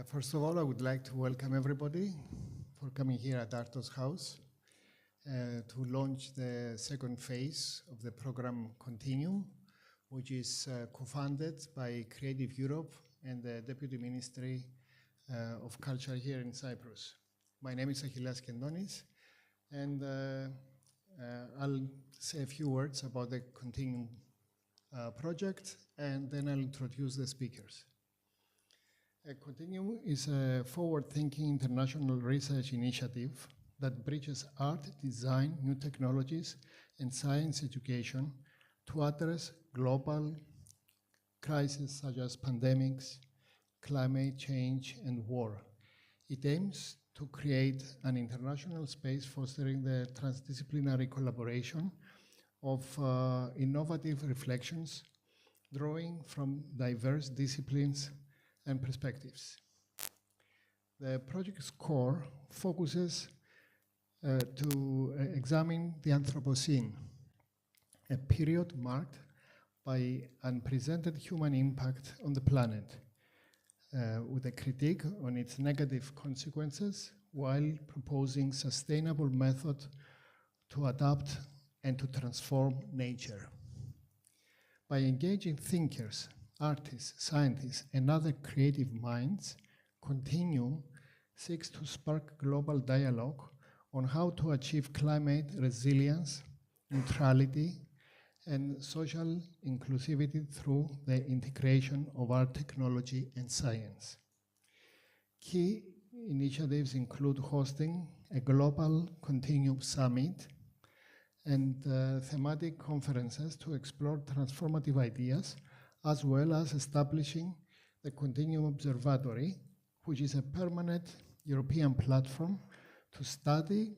First of all, I would like to welcome everybody for coming here at Arto's house to launch the second phase of the program Continuum, which is co-funded by Creative Europe and the Deputy Ministry of Culture here in Cyprus. My name is Achilleas Kendonis, and I'll say a few words about the Continuum project, and then I'll introduce the speakers. Continuum is a forward-thinking international research initiative that bridges art, design, new technologies, and science education to address global crises such as pandemics, climate change, and war. It aims to create an international space fostering the transdisciplinary collaboration of innovative reflections, drawing from diverse disciplines and perspectives. The project's core focuses to examine the Anthropocene, a period marked by unprecedented human impact on the planet, with a critique on its negative consequences while proposing sustainable methods to adapt and to transform nature. By engaging thinkers, artists, scientists, and other creative minds, Continuum seeks to spark global dialogue on how to achieve climate resilience, neutrality, and social inclusivity through the integration of art, technology, and science. Key initiatives include hosting a global Continuum summit and thematic conferences to explore transformative ideas, as well as establishing the Continuum Observatory, which is a permanent European platform to study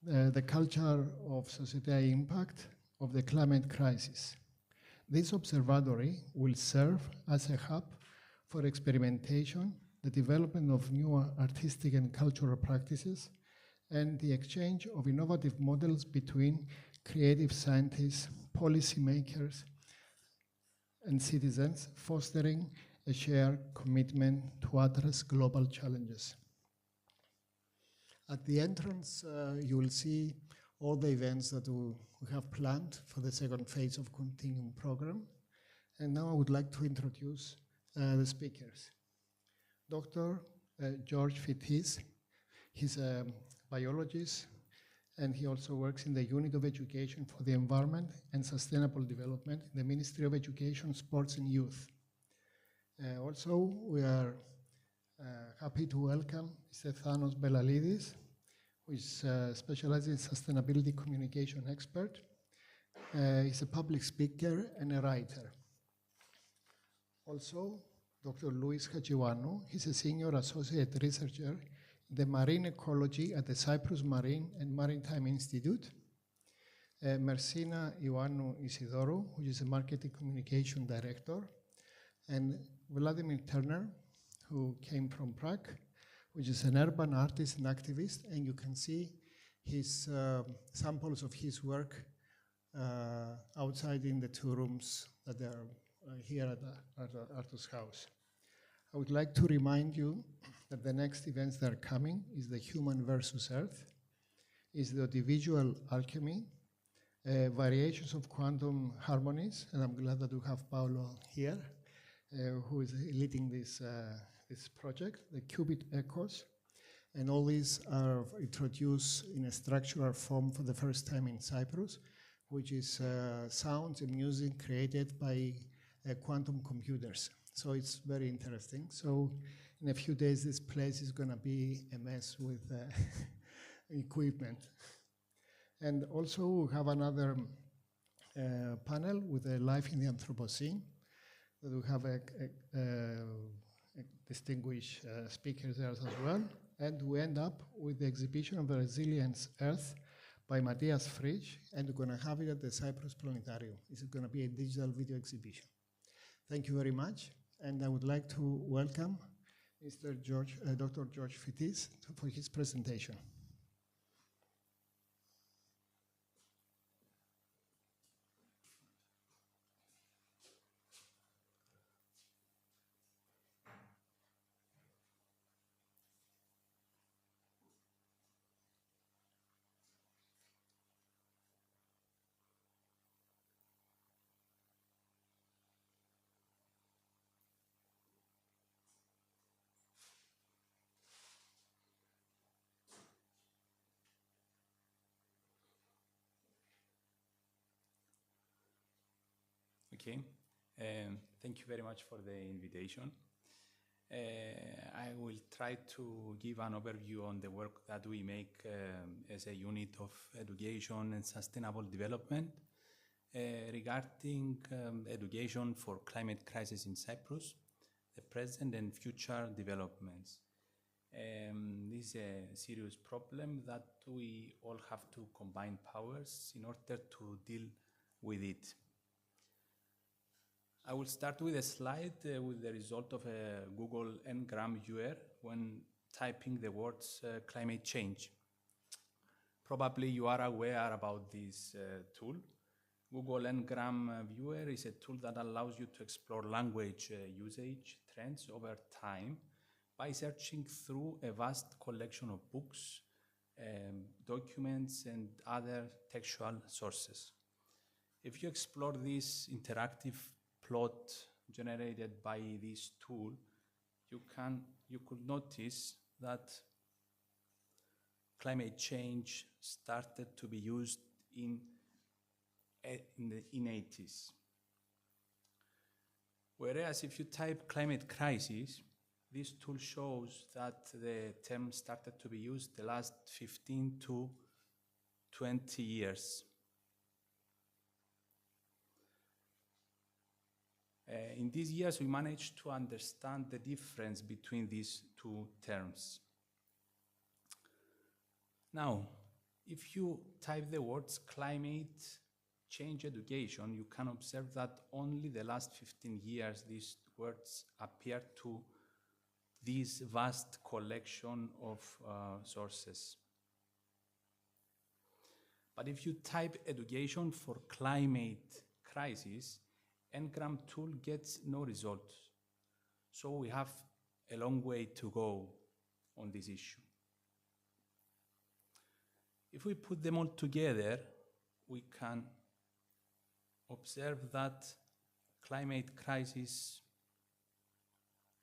the culture of societal impact of the climate crisis. This observatory will serve as a hub for experimentation, the development of new artistic and cultural practices, and the exchange of innovative models between creative scientists, policymakers, and citizens, fostering a shared commitment to address global challenges. At the entrance, you will see all the events that we have planned for the second phase of Continuum program. And now I would like to introduce the speakers. Dr. George Fittis, he's a biologist, and he also works in the Unit of Education for the Environment and Sustainable Development in the Ministry of Education, Sports and Youth. Also, we are happy to welcome Mr. Thanos Belalidis, who is specialized in sustainability communication expert. He's a public speaker and a writer. Also, Dr. Louis Hajiwanu, he's a senior associate researcher in the marine ecology at the Cyprus Marine and Maritime Institute. Mersina Ioannou Isidorou, who is a marketing communication director, and Vladimir Turner, who came from Prague, which is an urban artist and activist, and you can see his samples of his work outside in the two rooms that are here at Arto's house. I would like to remind you that the next events that are coming is the Human versus Earth, is the audiovisual alchemy, variations of quantum harmonies, and I'm glad that we have Paolo here, who is leading this project, the qubit echoes, and all these are introduced in a structural form for the first time in Cyprus, which is sounds and music created by quantum computers. So it's very interesting. So in a few days, this place is going to be a mess with equipment. And also we have another panel with a life in the Anthropocene, that we have a distinguished speakers there as well. And we end up with the exhibition of the Resilience Earth by Matthias Fritsch, and we're going to have it at the Cyprus Planetarium. It's going to be a digital video exhibition. Thank you very much. And I would like to welcome Mr. Dr. George Fittis for his presentation. Okay, thank you very much for the invitation. I will try to give an overview on the work that we make as a unit of education and sustainable development regarding education for climate crisis in Cyprus, the present and future developments. This is a serious problem that we all have to combine powers in order to deal with it. I will start with a slide with the result of a Google Ngram viewer when typing the words climate change. Probably you are aware about this tool. Google Ngram viewer is a tool that allows you to explore language usage trends over time by searching through a vast collection of books, documents, and other textual sources. If you explore this interactive plot generated by this tool, you could notice that climate change started to be used in the 80s. Whereas if you type climate crisis, this tool shows that the term started to be used the last 15 to 20 years. In these years, we managed to understand the difference between these two terms. Now, if you type the words climate change education, you can observe that only the last 15 years these words appear to this vast collection of sources. But if you type education for climate crisis, Ngram tool gets no results. So we have a long way to go on this issue. If we put them all together, we can observe that climate crisis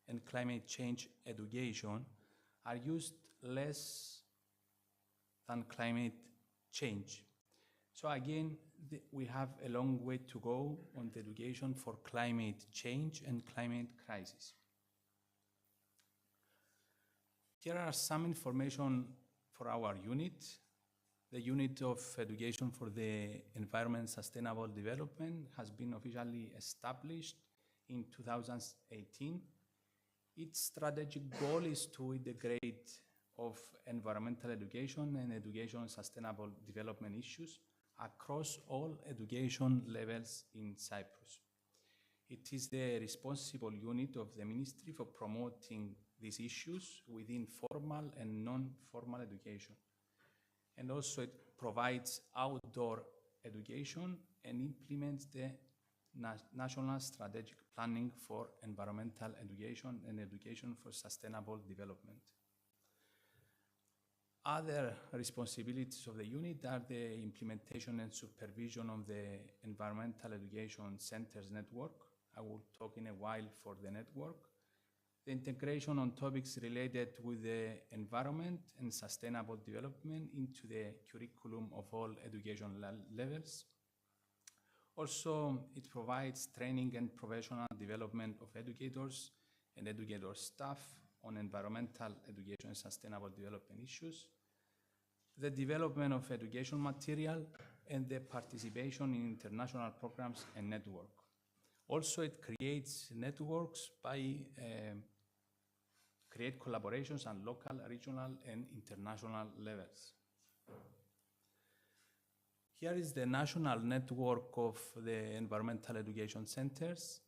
and climate change education are used less than climate change. So again, we have a long way to go on the education for climate change and climate crisis. Here are some information for our unit. The unit of education for the environment and sustainable development has been officially established in 2018. Its strategic goal is to integrate of environmental education and education and sustainable development issues across all education levels in Cyprus. It is the responsible unit of the ministry for promoting these issues within formal and non-formal education. And also it provides outdoor education and implements the national strategic planning for environmental education and education for sustainable development. Other responsibilities of the unit are the implementation and supervision of the Environmental Education Centers network. I will talk in a while for the network. The integration on topics related with the environment and sustainable development into the curriculum of all education levels. Also, it provides training and professional development of educators and educator staff on environmental education and sustainable development issues, the development of education material, and the participation in international programs and network. Also, it creates networks by create collaborations on local, regional, and international levels. Here is the national network of the environmental education centers.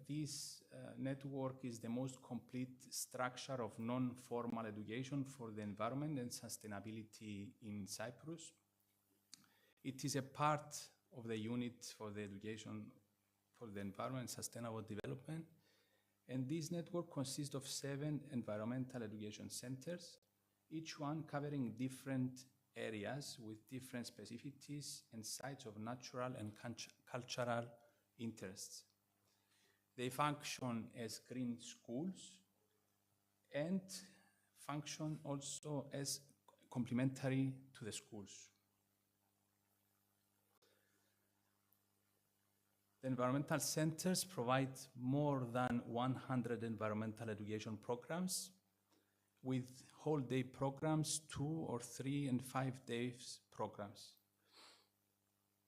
This network is the most complete structure of non-formal education for the environment and sustainability in Cyprus. It is a part of the unit for the education for the environment and sustainable development. And this network consists of 7 environmental education centers, each one covering different areas with different specificities and sites of natural and cultural interests. They function as green schools and function also as complementary to the schools. The environmental centers provide more than 100 environmental education programs with whole day programs, 2 or 3 and 5 days programs.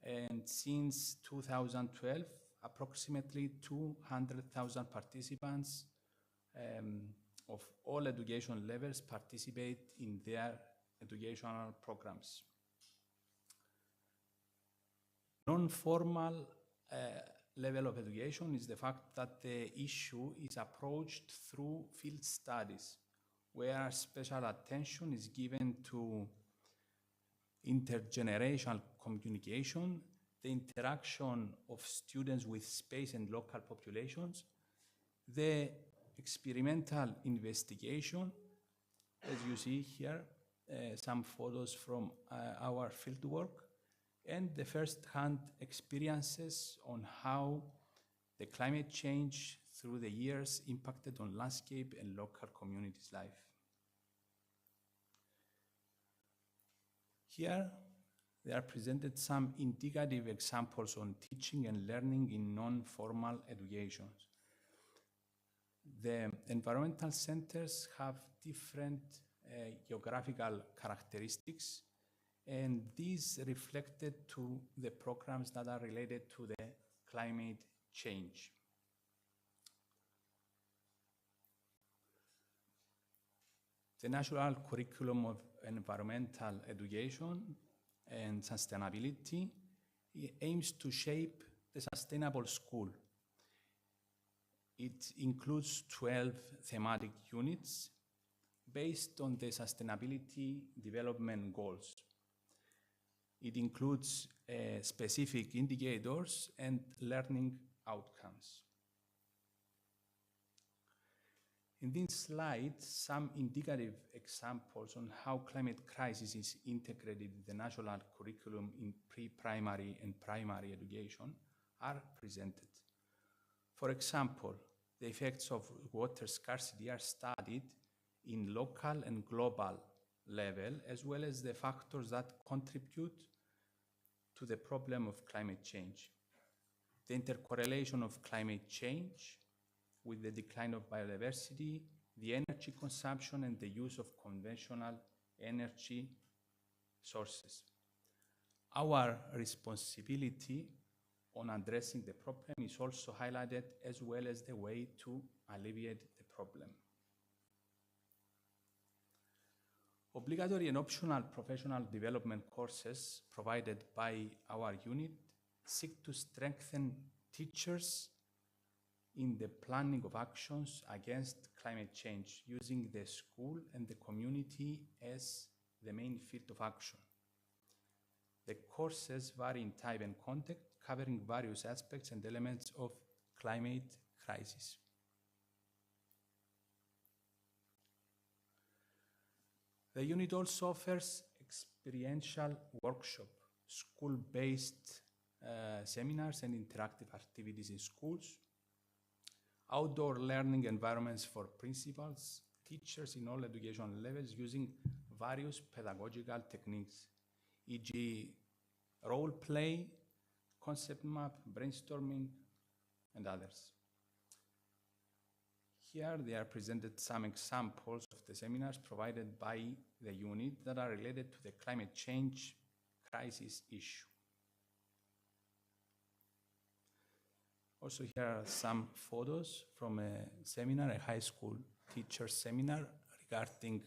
And since 2012, approximately 200,000 participants of all education levels participate in their educational programs. Non-formal level of education is the fact that the issue is approached through field studies, where special attention is given to intergenerational communication, the interaction of students with space and local populations, the experimental investigation, as you see here, some photos from our fieldwork, and the first-hand experiences on how the climate change through the years impacted on landscape and local communities' life. Here, there are presented some indicative examples on teaching and learning in non-formal education. The environmental centers have different geographical characteristics, and these reflected to the programs that are related to the climate change. The National Curriculum of Environmental Education and Sustainability aims to shape the sustainable school. It includes 12 thematic units based on the sustainability development goals. It includes specific indicators and learning outcomes. In this slide, some indicative examples on how climate crisis is integrated in the national curriculum in pre-primary and primary education are presented. For example, the effects of water scarcity are studied in local and global level, as well as the factors that contribute to the problem of climate change. The intercorrelation of climate change with the decline of biodiversity, the energy consumption, and the use of conventional energy sources. Our responsibility on addressing the problem is also highlighted, as well as the way to alleviate the problem. Obligatory and optional professional development courses provided by our unit seek to strengthen teachers in the planning of actions against climate change, using the school and the community as the main field of action. The courses vary in type and content, covering various aspects and elements of climate crisis. The unit also offers experiential workshop, school-based seminars and interactive activities in schools, outdoor learning environments for principals, teachers in all education levels using various pedagogical techniques, e.g. role play, concept map, brainstorming, and others. Here they are presented some examples of the seminars provided by the unit that are related to the climate change crisis issue. Also, here are some photos from a seminar, a high school teacher seminar regarding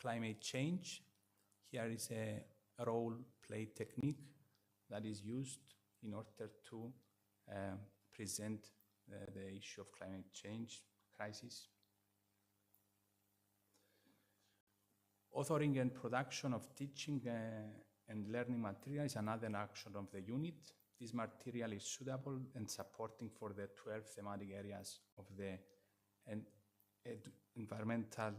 climate change. Here is a role play technique that is used in order to present the issue of climate change crisis. Authoring and production of teaching and learning material is another action of the unit. This material is suitable and supporting for the 12 thematic areas of the environmental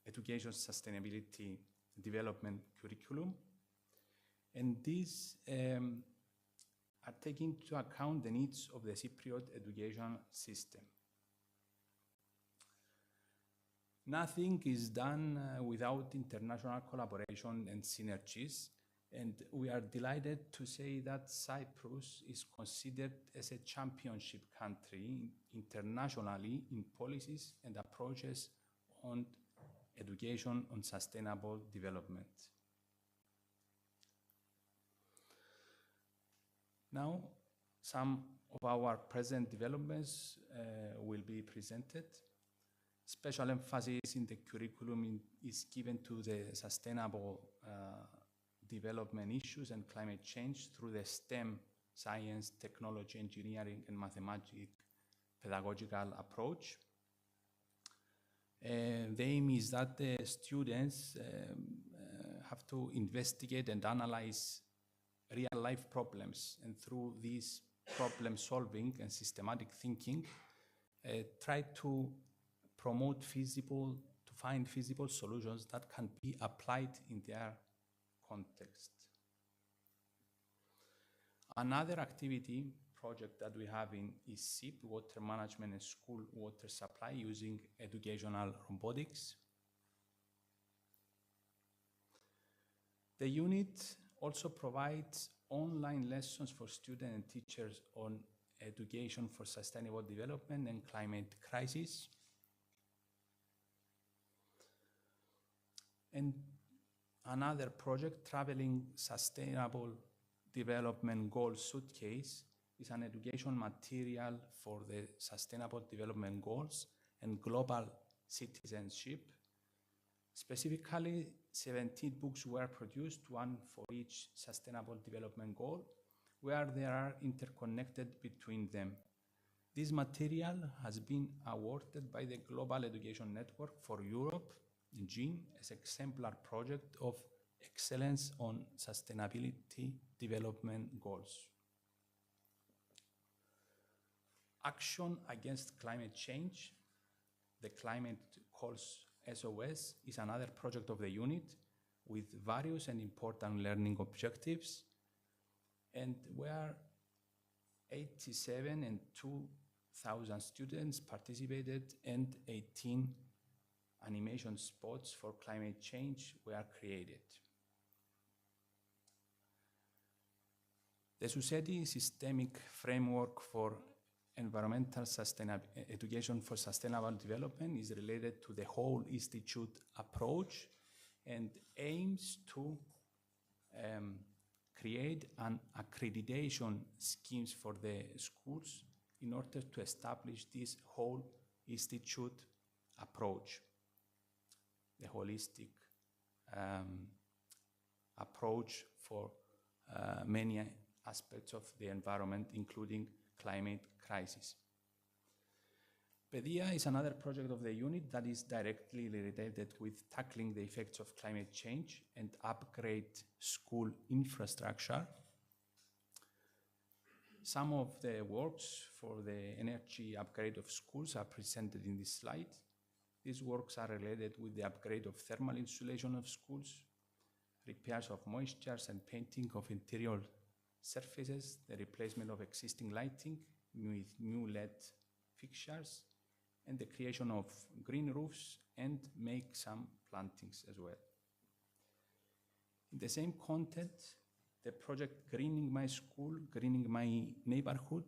education sustainability development curriculum. And these are taking into account the needs of the Cypriot education system. Nothing is done without international collaboration and synergies, And we are delighted to say that Cyprus is considered as a championship country internationally in policies and approaches on education on sustainable development. Now, some of our present developments will be presented. Special emphasis in the curriculum is given to the sustainable development issues and climate change through the STEM, science, technology, engineering, and mathematics pedagogical approach. The aim is that the students have to investigate and analyze real-life problems, and through this problem solving and systematic thinking, try to find feasible solutions that can be applied in their context. Another activity project that we have is SIP, Water Management and School Water Supply, using educational robotics. The unit also provides online lessons for students and teachers on education for sustainable development and climate crisis. And another project, Traveling Sustainable Development Goals Suitcase, is an education material for the Sustainable Development Goals and global citizenship. Specifically, 17 books were produced, one for each Sustainable Development Goal, where they are interconnected between them. This material has been awarded by the Global Education Network for Europe, GENE, as exemplar project of excellence on sustainability development goals. Action against climate change, the Climate Calls SOS, is another project of the unit with various and important learning objectives, and where 87 and 2,000 students participated and 18 animation spots for climate change were created. The Society Systemic Framework for Environmental Education for Sustainable Development is related to the whole institute approach and aims to create an accreditation schemes for the schools in order to establish this whole institute approach, the holistic approach for many aspects of the environment, including climate crisis. PEDIA is another project of the unit that is directly related with tackling the effects of climate change and upgrade school infrastructure. Some of the works for the energy upgrade of schools are presented in this slide. These works are related with the upgrade of thermal insulation of schools, repairs of moistures and painting of interior surfaces, the replacement of existing lighting with new LED fixtures, and the creation of green roofs, and make some plantings as well. In the same content, the project Greening My School, Greening My Neighborhood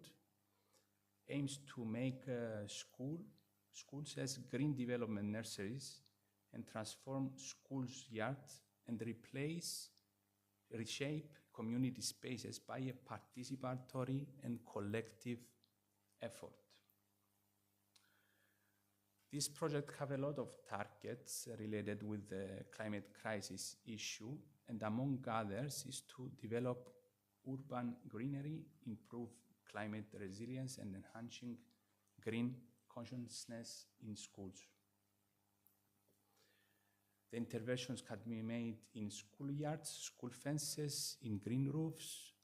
aims to make schools as green development nurseries and transform schools' yards and reshape community spaces by a participatory and collective effort. This project have a lot of targets related with the climate crisis issue, and among others is to develop urban greenery, improve climate resilience, and enhancing green consciousness in schools. The interventions can be made in schoolyards, school fences, in green roofs,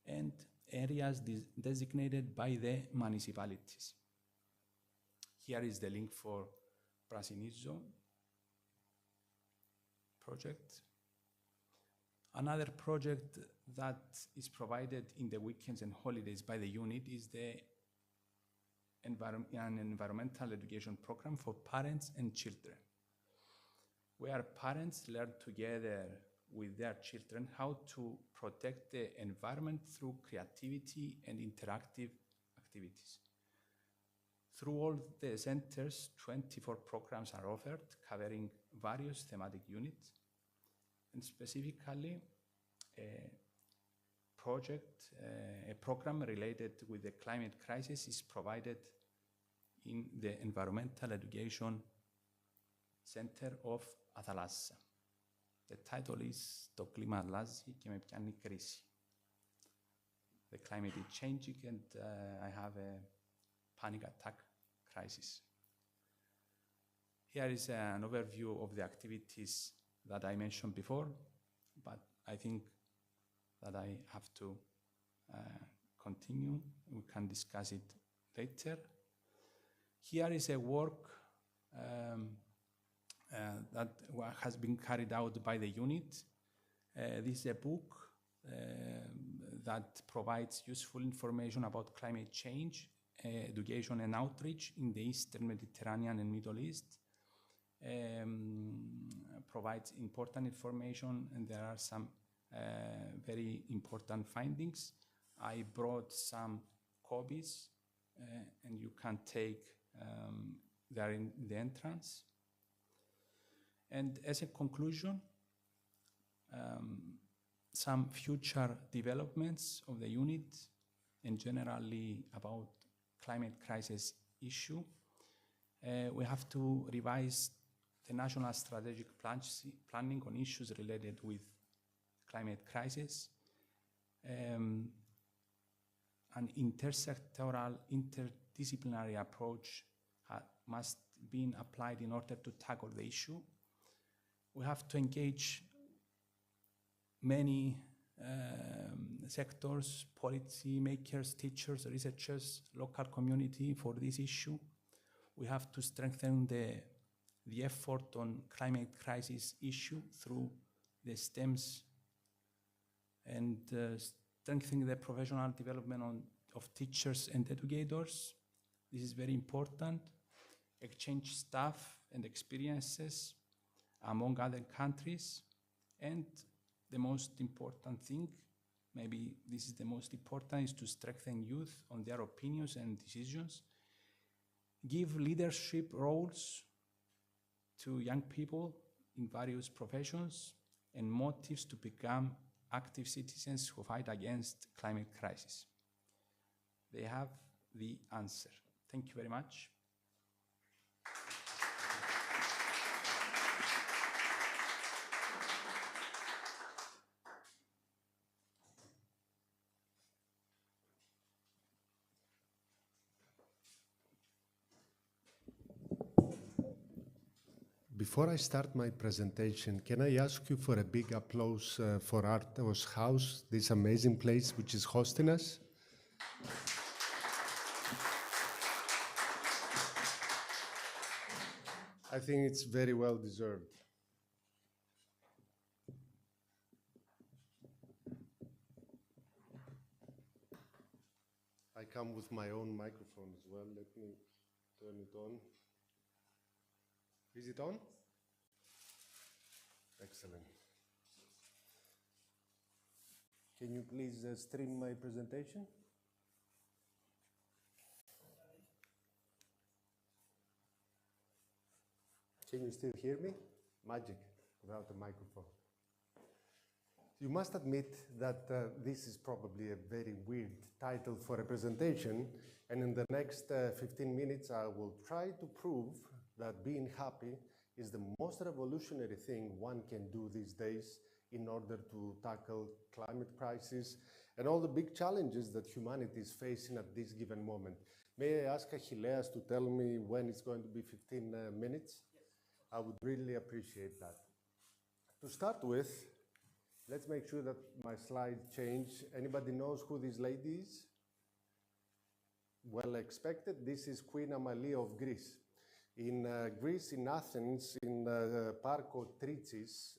and areas designated by the municipalities. Here is the link for Prasinizzo project. Another project that is provided in the weekends and holidays by the unit is an environmental education program for parents and children, where parents learn together with their children how to protect the environment through creativity and interactive activities. Through all the centers, 24 programs are offered covering various thematic units, and specifically a program related with the climate crisis is provided in the Environmental Education Center of Athalassa. The title is «Το κλίμα αλλάζει και με πιάνει κρίση». The climate is changing and I have a panic attack crisis. Here is an overview of the activities that I mentioned before, but I think that I have to continue. We can discuss it later. Here is a work that has been carried out by the unit. This is a book that provides useful information about climate change, education and outreach in the Eastern Mediterranean and Middle East. Provides important information, and there are some very important findings. I brought some copies and you can take there in the entrance. And as a conclusion, some future developments of the unit and generally about climate crisis issue. We have to revise the national strategic planning on issues related with climate crisis. An intersectoral, interdisciplinary approach must be applied in order to tackle the issue. We have to engage many sectors, policy makers, teachers, researchers, local community for this issue. We have to strengthen the effort on climate crisis issue through the STEMs and strengthening the professional development of teachers and educators. This is very important. Exchange staff and experiences among other countries. And the most important thing, maybe this is the most important, is to strengthen youth on their opinions and decisions. Give leadership roles to young people in various professions and motives to become active citizens who fight against climate crisis. They have the answer. Thank you very much. Before I start my presentation, can I ask you for a big applause for Artos House, this amazing place which is hosting us? I think it's very well deserved. I come with my own microphone as well. Let me turn it on. Is it on? Excellent. Can you please stream my presentation? Can you still hear me? Magic, without a microphone. You must admit that this is probably a very weird title for a presentation, and in the next 15 minutes I will try to prove that being happy is the most revolutionary thing one can do these days in order to tackle climate crisis and all the big challenges that humanity is facing at this given moment. May I ask Achilleas to tell me when it's going to be 15 minutes? Yes. I would really appreciate that. To start with, let's make sure that my slide change. Anybody knows who this lady is? Well expected. This is Queen Amalia of Greece. In Greece, in Athens, in Parko Tritsis,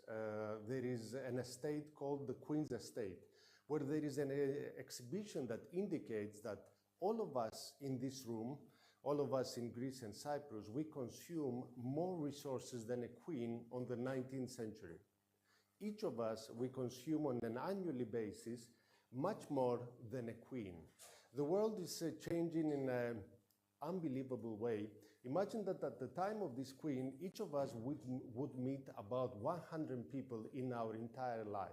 there is an estate called the Queen's Estate, where there is an exhibition that indicates that all of us in this room, all of us in Greece and Cyprus, we consume more resources than a queen on the 19th century. Each of us, we consume on an annually basis much more than a queen. The world is changing in an unbelievable way. Imagine that at the time of this queen, each of us would meet about 100 people in our entire life.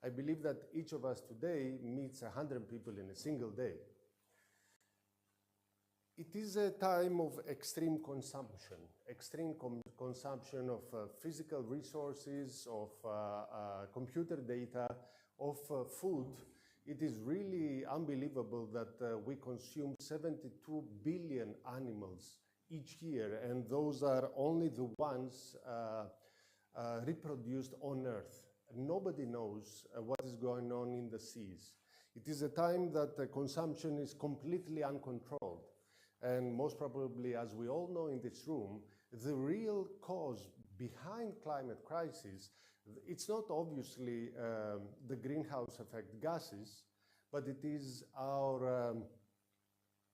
I believe that each of us today meets 100 people in a single day. It is a time of extreme consumption of physical resources, of computer data, of food. It is really unbelievable that we consume 72 billion animals each year, and those are only the ones reproduced on Earth. Nobody knows what is going on in the seas. It is a time that consumption is completely uncontrolled. And most probably, as we all know in this room, the real cause behind climate crisis, it's not obviously the greenhouse effect gases, but it is our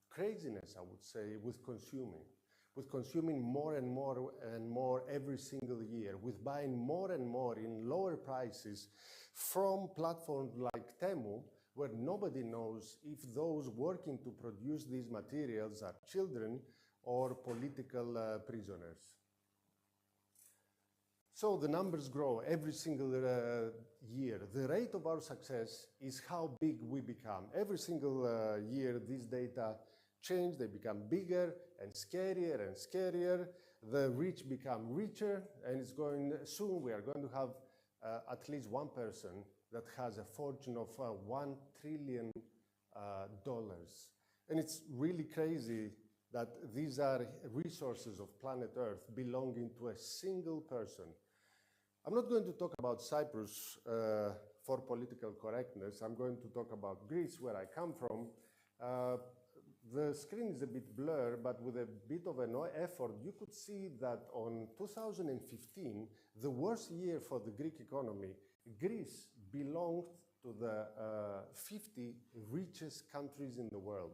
craziness, I would say, with consuming more and more and more every single year, with buying more and more in lower prices from platforms like Temu, where nobody knows if those working to produce these materials are children or political prisoners. So the numbers grow every single year. The rate of our success is how big we become. Every single year, these data change, they become bigger and scarier. The rich become richer, and soon we are going to have at least one person that has a fortune of $1 trillion. And it's really crazy that these are resources of planet Earth belonging to a single person. I'm not going to talk about Cyprus for political correctness. I'm going to talk about Greece, where I come from. The screen is a bit blurred, but with a bit of an effort, you could see that on 2015, the worst year for the Greek economy, Greece belonged to the 50 richest countries in the world.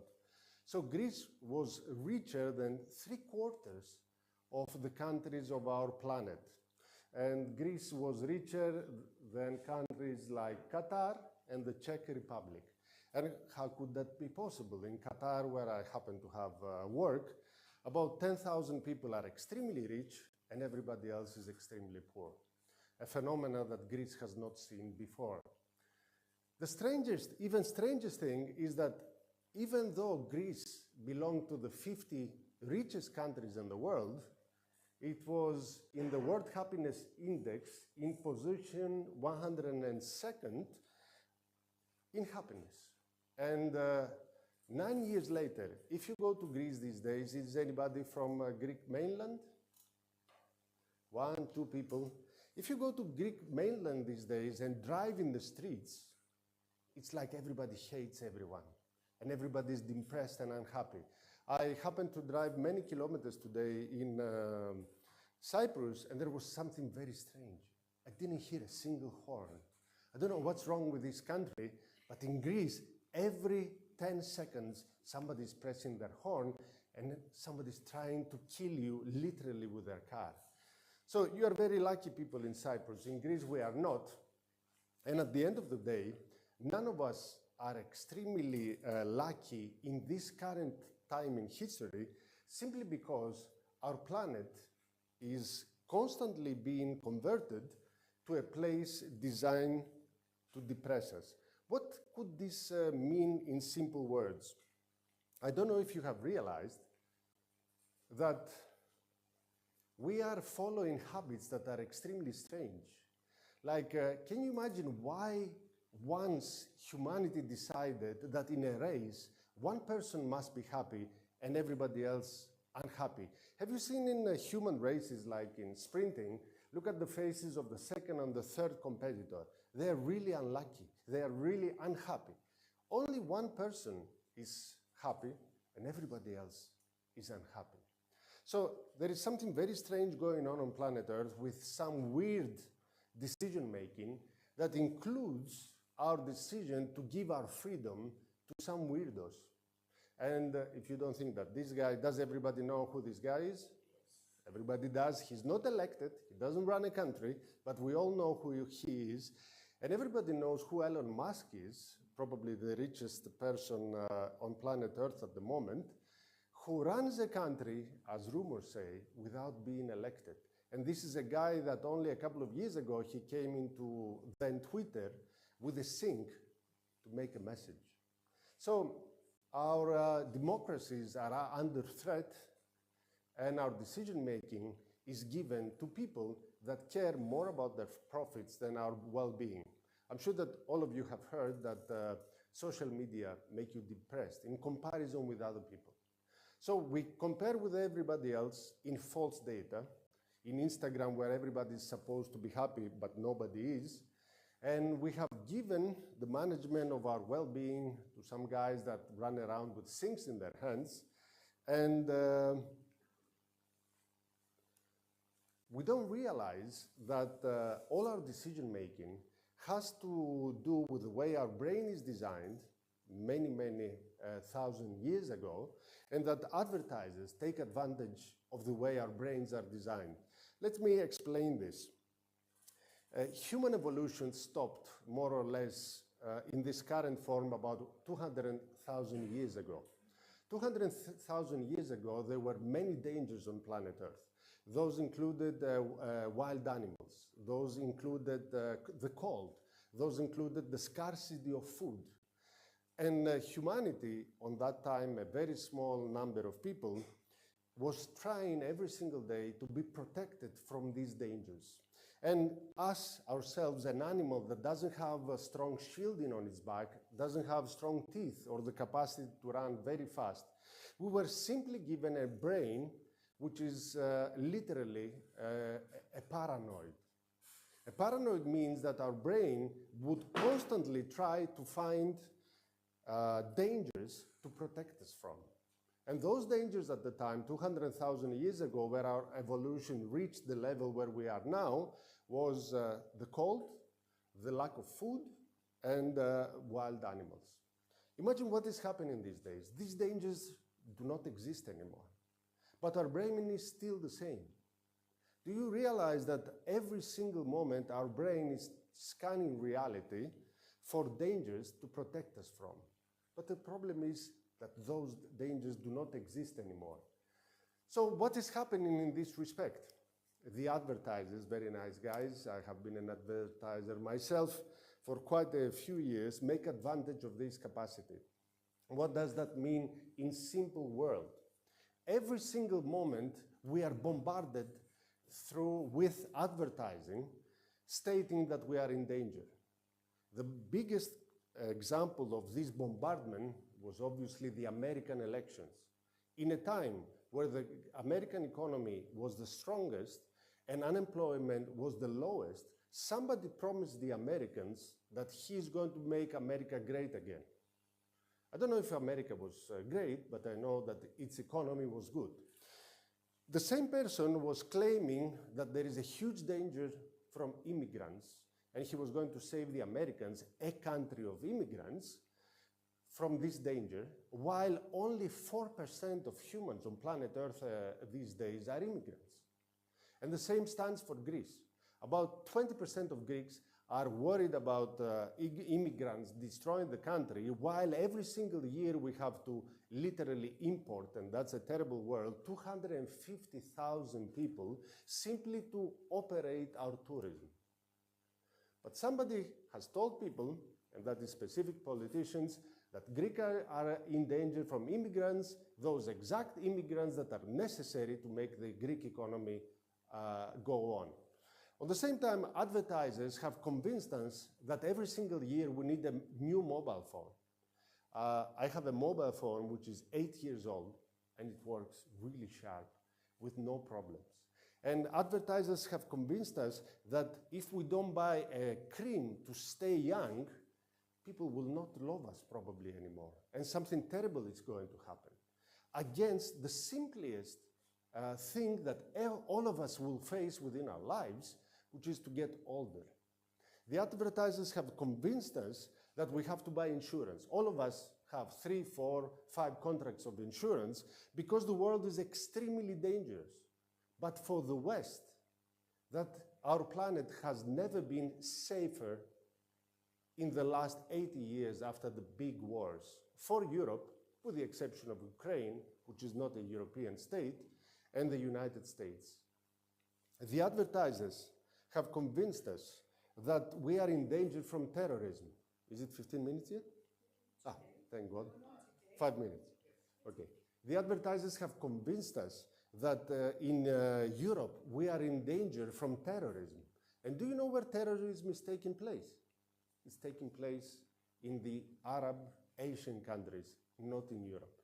So Greece was richer than 3/4 of the countries of our planet. And Greece was richer than countries like Qatar and the Czech Republic. And how could that be possible? In Qatar, where I happen to have work, about 10,000 people are extremely rich and everybody else is extremely poor. A phenomenon that Greece has not seen before. The even strangest thing is that even though Greece belonged to the 50 richest countries in the world, it was in the World Happiness Index in position 102nd in happiness. And 9 years later, if you go to Greece these days, is anybody from Greek mainland? 1, 2 people. If you go to Greek mainland these days and drive in the streets, it's like everybody hates everyone and everybody is depressed and unhappy. I happened to drive many kilometers today in Cyprus, and there was something very strange. I didn't hear a single horn. I don't know what's wrong with this country, but in Greece, every 10 seconds, somebody's pressing their horn and somebody's trying to kill you literally with their car. So you are very lucky people in Cyprus. In Greece, we are not. And at the end of the day, none of us are extremely lucky in this current time in history, simply because our planet is constantly being converted to a place designed to depress us. What could this mean in simple words? I don't know if you have realized that we are following habits that are extremely strange. Like, can you imagine why once humanity decided that in a race, one person must be happy and everybody else unhappy? Have you seen in human races, like in sprinting, look at the faces of the second and the third competitor. They are really unlucky. They are really unhappy. Only one person is happy and everybody else is unhappy. So there is something very strange going on planet Earth with some weird decision-making that includes our decision to give our freedom to some weirdos. And if you don't think that this guy, does everybody know who this guy is? Everybody does. He's not elected. He doesn't run a country, but we all know who he is. And everybody knows who Elon Musk is, probably the richest person on planet Earth at the moment, who runs a country, as rumors say, without being elected. And this is a guy that only a couple of years ago, he came into then Twitter with a sync to make a message. So our democracies are under threat, and our decision-making is given to people that care more about their profits than our well-being. I'm sure that all of you have heard that social media make you depressed in comparison with other people. So we compare with everybody else in false data, in Instagram where everybody is supposed to be happy, but nobody is. And we have given the management of our well-being to some guys that run around with sinks in their hands. And we don't realize that all our decision-making has to do with the way our brain is designed many thousand years ago, and that advertisers take advantage of the way our brains are designed. Let me explain this. Human evolution stopped more or less in this current form about 200,000 years ago. 200,000 years ago, there were many dangers on planet Earth. Those included wild animals. Those included the cold. Those included the scarcity of food. And humanity, on that time, a very small number of people, was trying every single day to be protected from these dangers. And us, ourselves, an animal that doesn't have a strong shielding on its back, doesn't have strong teeth or the capacity to run very fast, we were simply given a brain which is literally a paranoid. A paranoid means that our brain would constantly try to find dangers to protect us from. And those dangers at the time, 200,000 years ago, where our evolution reached the level where we are now, was the cold, the lack of food, and wild animals. Imagine what is happening these days. These dangers do not exist anymore. But our brain is still the same. Do you realize that every single moment our brain is scanning reality for dangers to protect us from? But the problem is that those dangers do not exist anymore. So what is happening in this respect? The advertisers, very nice guys, I have been an advertiser myself for quite a few years, make advantage of this capacity. What does that mean in simple world? Every single moment we are bombarded with advertising stating that we are in danger. The biggest example of this bombardment was obviously the American elections. In a time where the American economy was the strongest and unemployment was the lowest, somebody promised the Americans that he's going to make America great again. I don't know if America was great, but I know that its economy was good. The same person was claiming that there is a huge danger from immigrants, and he was going to save the Americans, a country of immigrants, from this danger, while only 4% of humans on planet Earth these days are immigrants. And the same stands for Greece. About 20% of Greeks are worried about immigrants destroying the country, while every single year we have to literally import, and that's a terrible word, 250,000 people simply to operate our tourism. But somebody has told people, and that is specific politicians, that Greeks are in danger from immigrants, those exact immigrants that are necessary to make the Greek economy go on. At the same time, advertisers have convinced us that every single year we need a new mobile phone. I have a mobile phone which is 8 years old, and it works really sharp with no problems. And advertisers have convinced us that if we don't buy a cream to stay young, people will not love us probably anymore. And something terrible is going to happen against the simplest thing that all of us will face within our lives, which is to get older. The advertisers have convinced us that we have to buy insurance. All of us have 3, 4, 5 contracts of insurance because the world is extremely dangerous. but for the West, that our planet has never been safer in the last 80 years after the big wars. For Europe, with the exception of Ukraine, which is not a European state, and the United States. The advertisers have convinced us that we are in danger from terrorism. Is it 15 minutes yet? Ah, thank God. 5 minutes. Okay. The advertisers have convinced us that in Europe we are in danger from terrorism. And do you know where terrorism is taking place? It's taking place in the Arab Asian countries, not in Europe.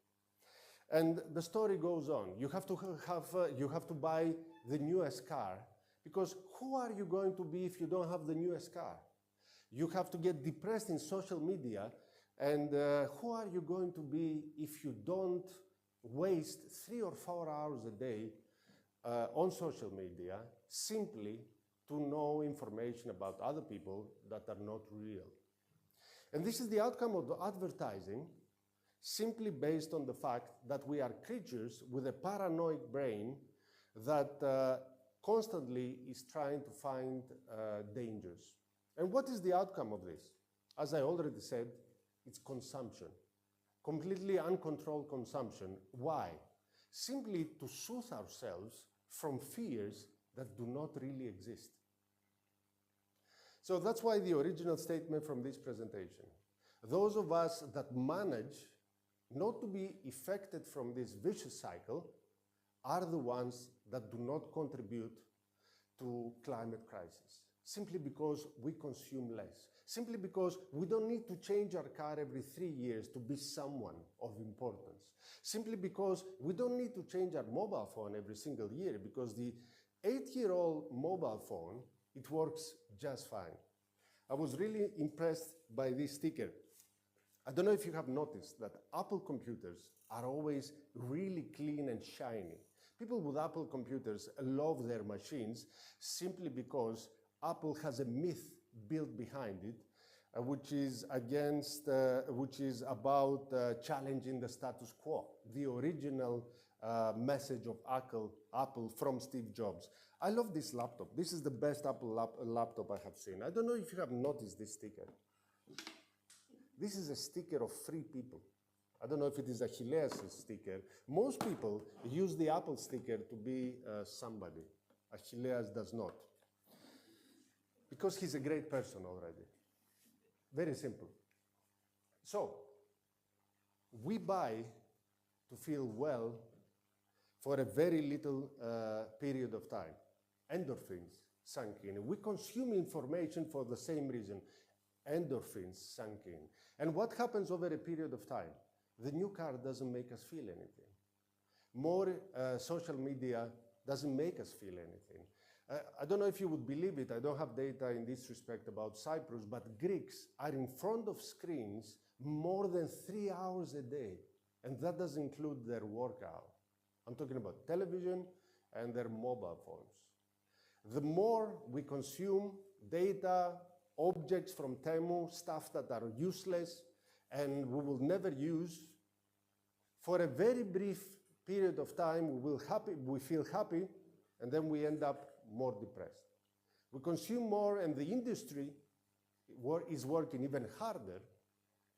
And the story goes on. You have to buy the newest car, because who are you going to be if you don't have the newest car? You have to get depressed in social media, and who are you going to be if you don't waste 3 or 4 hours a day on social media simply to know information about other people that are not real? And this is the outcome of the advertising, simply based on the fact that we are creatures with a paranoid brain that constantly is trying to find dangers. And what is the outcome of this? As I already said, it's consumption. Completely uncontrolled consumption. Why? Simply to soothe ourselves from fears that do not really exist. So that's why the original statement from this presentation. Those of us that manage not to be affected from this vicious cycle are the ones that do not contribute to climate crisis, simply because we consume less, simply because we don't need to change our car every 3 years to be someone of importance, simply because we don't need to change our mobile phone every single year, because the 8-year-old mobile phone, it works just fine. I was really impressed by this sticker. I don't know if you have noticed that Apple computers are always really clean and shiny. People with Apple computers love their machines simply because Apple has a myth built behind it, which is about challenging the status quo, the original message of Apple from Steve Jobs. I love this laptop. This is the best Apple laptop I have seen. I don't know if you have noticed this sticker. This is a sticker of 3 people. I don't know if it is Achilles' sticker. Most people use the Apple sticker to be somebody. Achilles does not. Because he's a great person already. Very simple. So, we buy to feel well for a very little period of time. Endorphins sunk in. We consume information for the same reason. Endorphins sunk in. And what happens over a period of time? The new car doesn't make us feel anything. More social media doesn't make us feel anything. I don't know if you would believe it, I don't have data in this respect about Cyprus, but Greeks are in front of screens more than 3 hours a day. And that doesn't include their workout. I'm talking about television and their mobile phones. The more we consume data, objects from Temu, stuff that are useless and we will never use, for a very brief period of time we feel happy, and then we end up more depressed. We consume more, and the industry is working even harder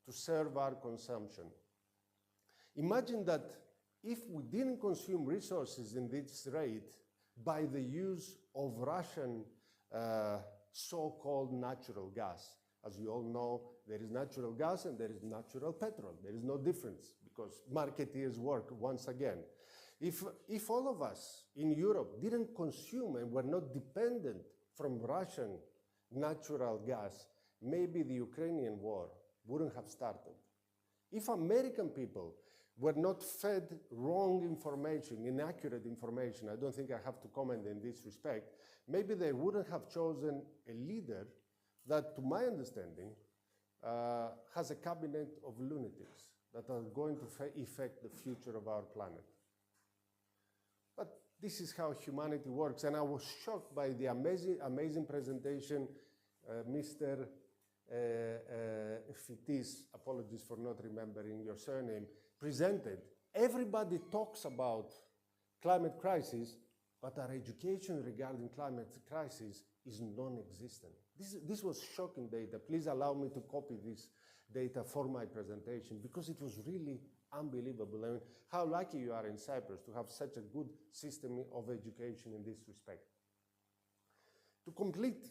to serve our consumption. Imagine that if we didn't consume resources in this rate by the use of Russian so-called natural gas. As you all know, there is natural gas and there is natural petrol. There is no difference because marketeers work once again. If all of us in Europe didn't consume and were not dependent from Russian natural gas, maybe the Ukrainian war wouldn't have started. If American people were not fed wrong information, inaccurate information, I don't think I have to comment in this respect, maybe they wouldn't have chosen a leader that, to my understanding, has a cabinet of lunatics that are going to affect the future of our planet. But this is how humanity works, and I was shocked by the amazing presentation Mr. Fitis, apologies for not remembering your surname, presented. Everybody talks about climate crisis, but our education regarding climate crisis is non-existent. This was shocking data. Please allow me to copy this data for my presentation because it was really unbelievable. I mean, how lucky you are in Cyprus to have such a good system of education in this respect. To complete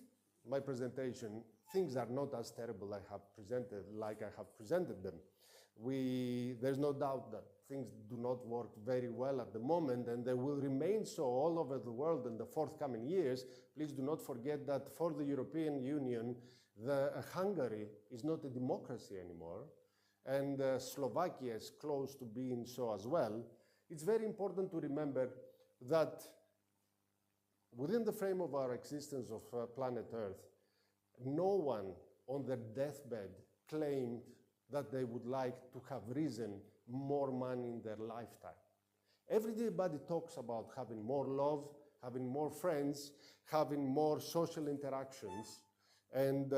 my presentation, things are not as terrible like I have presented them. There's no doubt that things do not work very well at the moment, and they will remain so all over the world in the forthcoming years. Please do not forget that for the European Union, Hungary is not a democracy anymore, and Slovakia is close to being so as well. It's very important to remember that within the frame of our existence of planet Earth, no one on their deathbed claimed that they would like to have risen more money in their lifetime. Everybody talks about having more love, having more friends, having more social interactions, and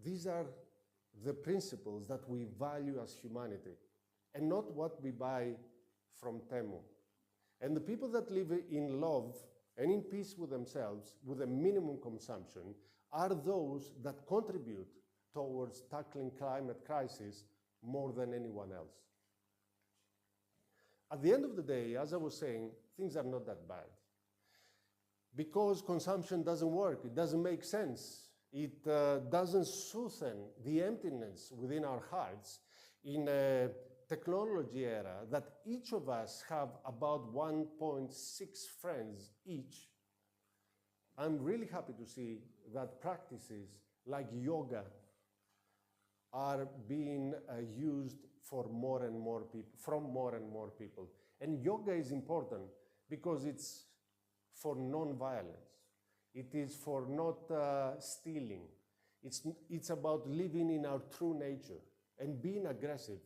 these are the principles that we value as humanity, and not what we buy from Temu. And the people that live in love and in peace with themselves, with a minimum consumption, are those that contribute towards tackling climate crisis more than anyone else. At the end of the day, as I was saying, things are not that bad. Because consumption doesn't work, it doesn't make sense, it doesn't soothe the emptiness within our hearts in a technology era that each of us have about 1.6 friends each. I'm really happy to see that practices like yoga are being used for more and more people, from more and more people. And yoga is important because it's for non-violence. It is for not stealing. It's about living in our true nature, and being aggressive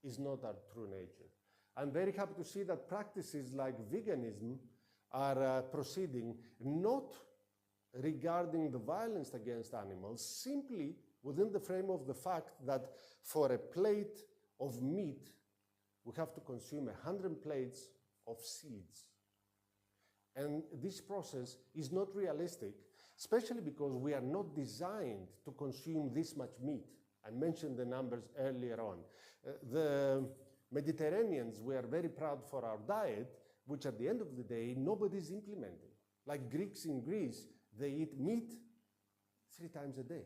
is not our true nature. I'm very happy to see that practices like veganism are proceeding, not regarding the violence against animals, simply within the frame of the fact that for a plate of meat, we have to consume 100 plates of seeds. And this process is not realistic, especially because we are not designed to consume this much meat. I mentioned the numbers earlier on. The Mediterraneans were very proud for our diet, which at the end of the day, nobody's implementing. Like Greeks in Greece, they eat meat 3 times a day.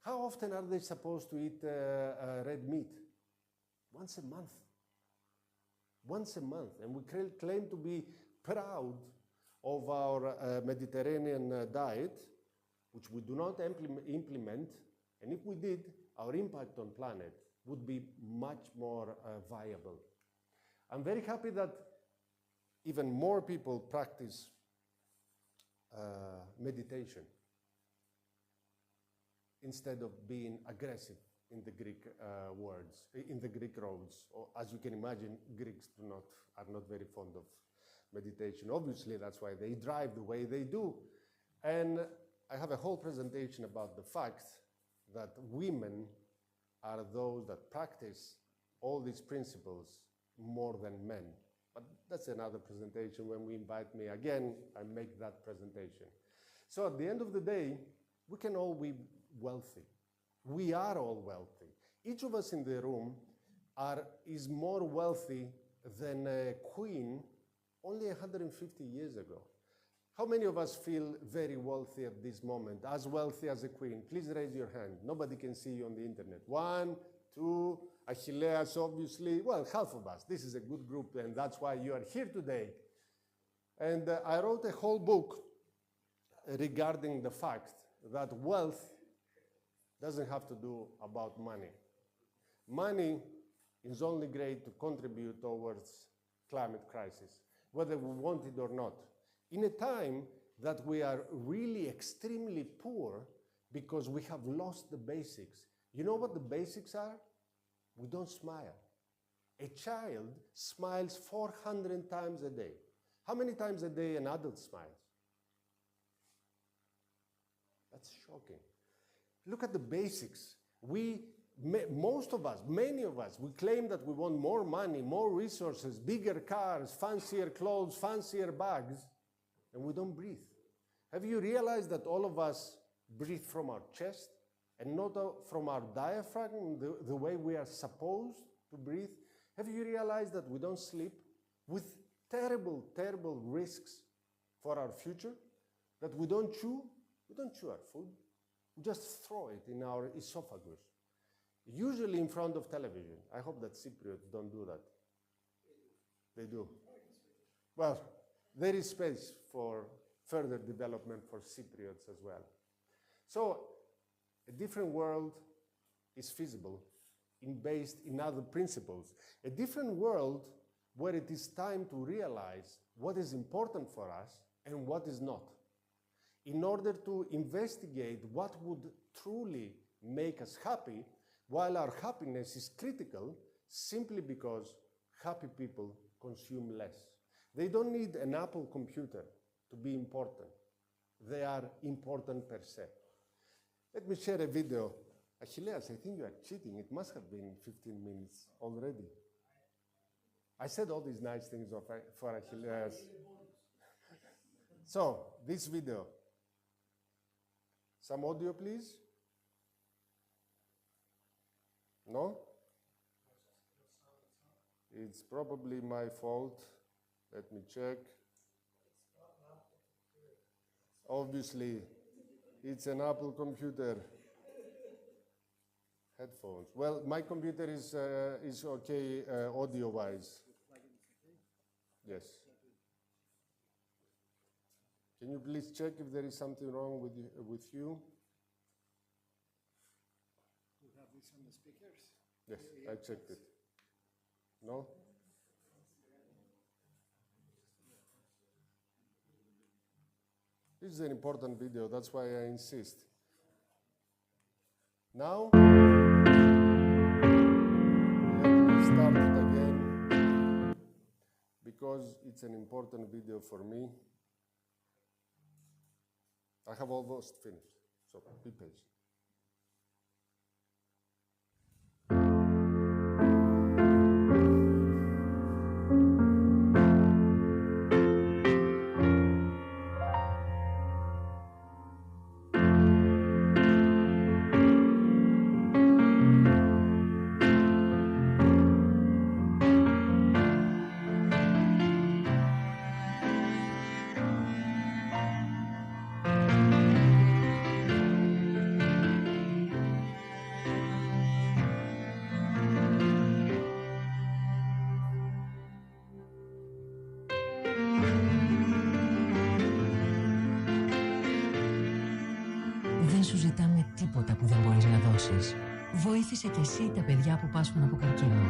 How often are they supposed to eat red meat? Once a month. Once a month. And we claim to be proud of our Mediterranean diet, which we do not implement. And if we did, our impact on planet would be much more viable. I'm very happy that even more people practice meditation instead of being aggressive in the Greek words, in the Greek roads. Or, as you can imagine, Greeks are not very fond of meditation. Obviously, that's why they drive the way they do. And I have a whole presentation about the fact that women are those that practice all these principles more than men. But that's another presentation. When we invite me again, I make that presentation. So at the end of the day, we can all be wealthy. We are all wealthy. Each of us in the room is more wealthy than a queen only 150 years ago. How many of us feel very wealthy at this moment, as wealthy as a queen? Please raise your hand. Nobody can see you on the internet. 1, 2, Achilleas, obviously. Well, half of us. This is a good group, and that's why you are here today. And I wrote a whole book regarding the fact that wealth doesn't have to do about money. Money is only great to contribute towards climate crisis, whether we want it or not. In a time that we are really extremely poor because we have lost the basics. You know what the basics are? We don't smile. A child smiles 400 times a day. How many times a day an adult smiles? That's shocking. Look at the basics. Most of us, many of us, we claim that we want more money, more resources, bigger cars, fancier clothes, fancier bags. and we don't breathe. Have you realized that all of us breathe from our chest and not from our diaphragm, the way we are supposed to breathe? Have you realized that we don't sleep with terrible, terrible risks for our future? That we don't chew our food, we just throw it in our esophagus, usually in front of television. I hope that Cypriots don't do that. They do. Well, there is space for further development for Cypriots as well. So a different world is feasible based in other principles. A different world where it is time to realize what is important for us and what is not, in order to investigate what would truly make us happy, while our happiness is critical simply because happy people consume less. They don't need an Apple computer to be important. They are important per se. Let me share a video. Achilles, I think you are cheating. It must have been 15 minutes already. I said all these nice things for Achilles. So, this video. Some audio, please. No? It's probably my fault. Let me check. Obviously, it's an Apple computer. Headphones. Well, my computer is okay audio-wise. Yes. Can you please check if there is something wrong with you? We have this on the speakers. Yes, I checked it. No? This is an important video, that's why I insist. Now, let me start it again, because it's an important video for me. I have almost finished, so be patient. Δεν σου ζητάμε τίποτα που δεν μπορείς να δώσεις. Βοήθησε κι εσύ τα παιδιά που πάσχουν από καρκίνο.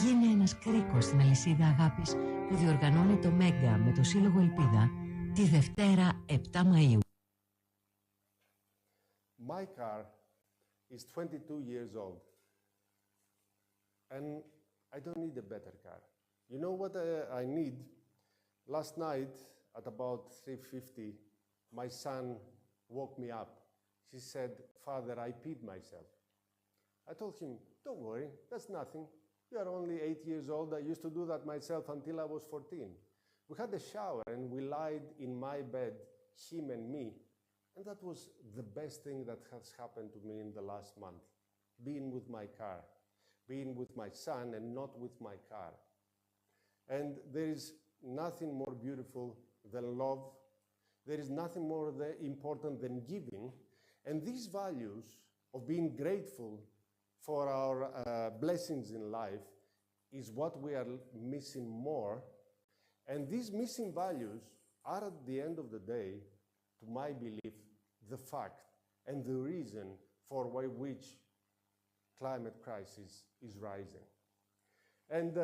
Γίνε ένας κρίκος στην αλυσίδα αγάπης που διοργανώνει το Μέγκα με το Σύλλογο Ελπίδα τη Δευτέρα 7 Μαΐου. My car is 22 years old, and I don't need a better car. You know what I need? Last night at about 3:50, my son woke me up. He said, "Father, I peed myself." I told him, "Don't worry, that's nothing. You are only 8 years old. I used to do that myself until I was 14. We had a shower and we lied in my bed, him and me. And that was the best thing that has happened to me in the last month. Being with my car, being with my son and not with my car. And there is nothing more beautiful than love. There is nothing more important than giving. And these values of being grateful for our blessings in life is what we are missing more. And these missing values are, at the end of the day, to my belief, the fact and the reason for which climate crisis is rising. And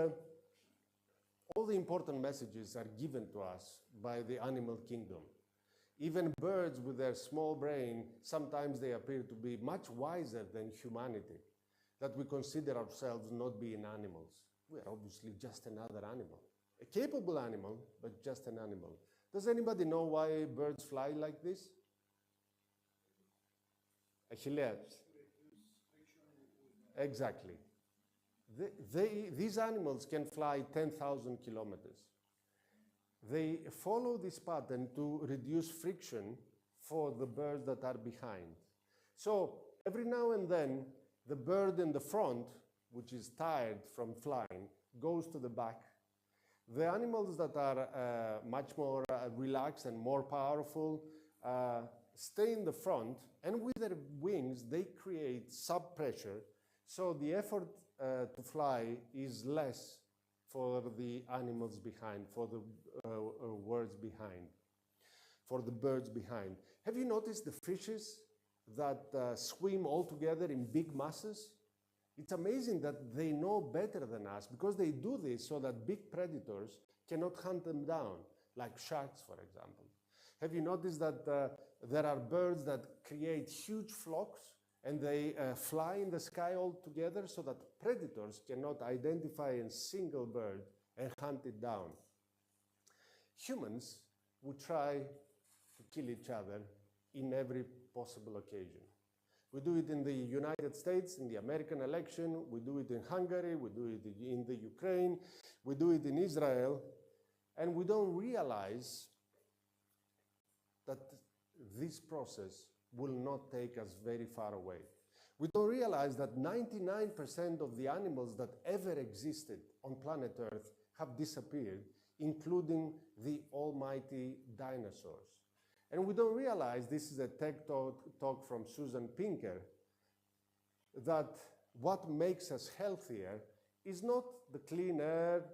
all the important messages are given to us by the animal kingdom. Even birds with their small brain, sometimes they appear to be much wiser than humanity, that we consider ourselves not being animals. We are obviously just another animal. A capable animal, but just an animal. Does anybody know why birds fly like this? Achilles. Exactly. These animals can fly 10,000 kilometers. they follow this pattern to reduce friction for the birds that are behind. So every now and then, the bird in the front, which is tired from flying, goes to the back. The animals that are much more relaxed and more powerful stay in the front, and with their wings, they create sub-pressure, so the effort to fly is less for the animals behind, for the birds behind, for the birds behind. Have you noticed the fishes that swim all together in big masses? It's amazing that they know better than us, because they do this so that big predators cannot hunt them down, like sharks, for example. Have you noticed that there are birds that create huge flocks and they fly in the sky all together so that predators cannot identify a single bird and hunt it down? Humans would try to kill each other in every possible occasion. We do it in the United States, in the American election, we do it in Hungary, we do it in the Ukraine, we do it in Israel, and we don't realize that this process will not take us very far away. We don't realize that 99% of the animals that ever existed on planet Earth have disappeared, including the almighty dinosaurs. And we don't realize, this is a TED talk from Susan Pinker, that what makes us healthier is not the clean air,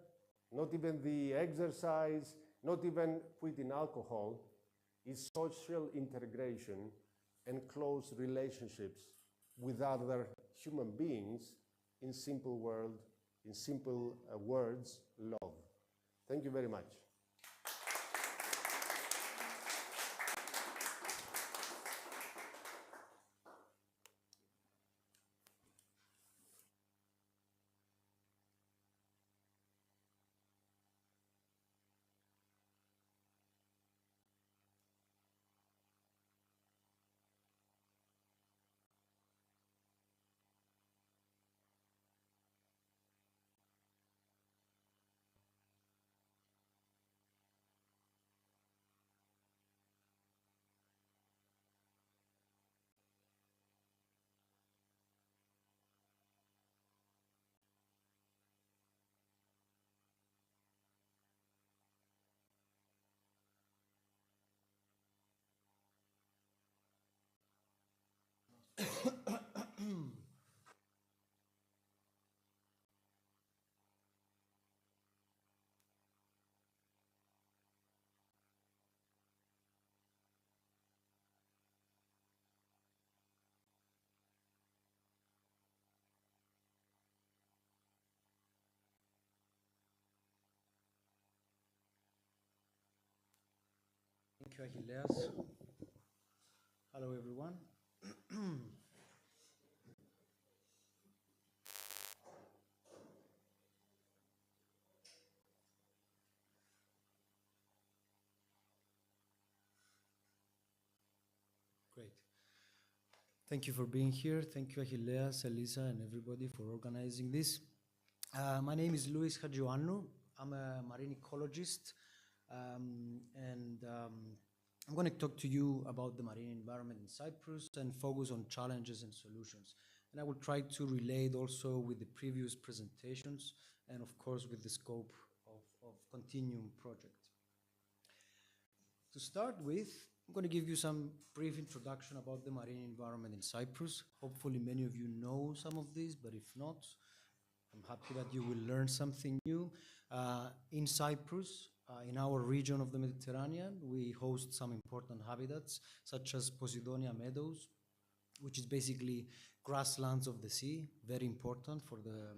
not even the exercise, not even quitting alcohol, is social integration and close relationships with other human beings, in simple words, love. Thank you very much. Thank you, Achilles. Hello, everyone. Great. Thank you for being here. Thank you, Achilles, Elisa, and everybody for organizing this. My name is Luis Hadjioannou. I'm a marine ecologist, and I'm going to talk to you about the marine environment in Cyprus and focus on challenges and solutions. And I will try to relate also with the previous presentations and, of course, with the scope of Continuum project. To start with, I'm going to give you some brief introduction about the marine environment in Cyprus. Hopefully many of you know some of these, but if not, I'm happy that you will learn something new. In Cyprus, in our region of the Mediterranean, we host some important habitats, such as Posidonia meadows, which is basically grasslands of the sea, very important for the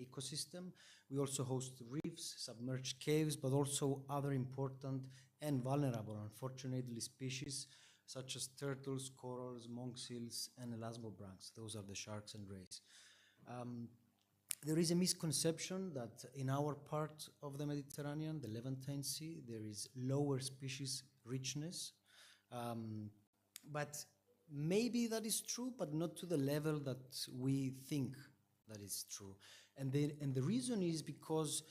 ecosystem. We also host reefs, submerged caves, but also other important and vulnerable, unfortunately, species, such as turtles, corals, monk seals, and elasmobranchs. Those are the sharks and rays. There is a misconception that in our part of the Mediterranean, the Levantine Sea, there is lower species richness. But maybe that is true, but not to the level that we think that is true. And the reason is because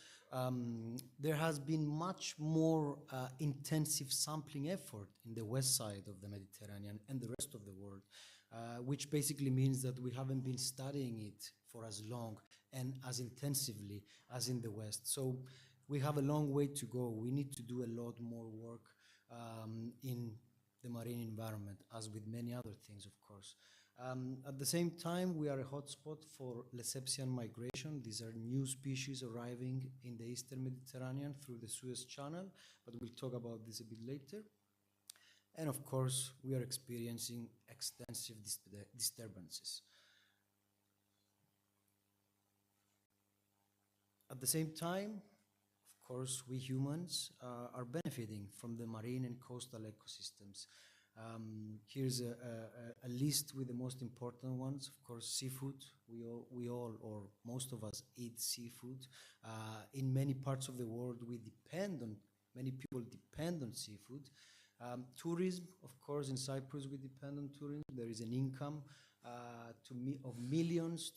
There has been much more intensive sampling effort in the west side of the Mediterranean and the rest of the world, which basically means that we haven't been studying it for as long and as intensively as in the West. So we have a long way to go. We need to do a lot more work in the marine environment, as with many other things, of course. At the same time, we are a hotspot for Lesepsian migration. These are new species arriving in the Eastern Mediterranean through the Suez Channel, but we'll talk about this a bit later. And of course, we are experiencing extensive disturbances. At the same time, of course, we humans are benefiting from the marine and coastal ecosystems. Here's a list with the most important ones. Of course, seafood. We all, or most of us, eat seafood. In many parts of the world, many people depend on seafood. Tourism, of course, in Cyprus, we depend on tourism. There is an income of millions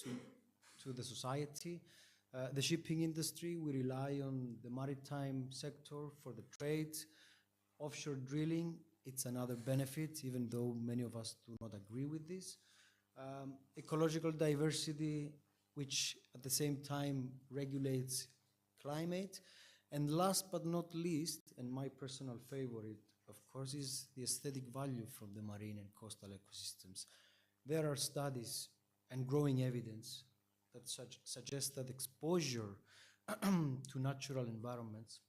to the society. The shipping industry, we rely on the maritime sector for the trade. Offshore drilling, it's another benefit, even though many of us do not agree with this. Ecological diversity, which at the same time regulates climate. And last but not least, and my personal favorite, of course, is the aesthetic value from the marine and coastal ecosystems. There are studies and growing evidence that suggest that exposure to natural environments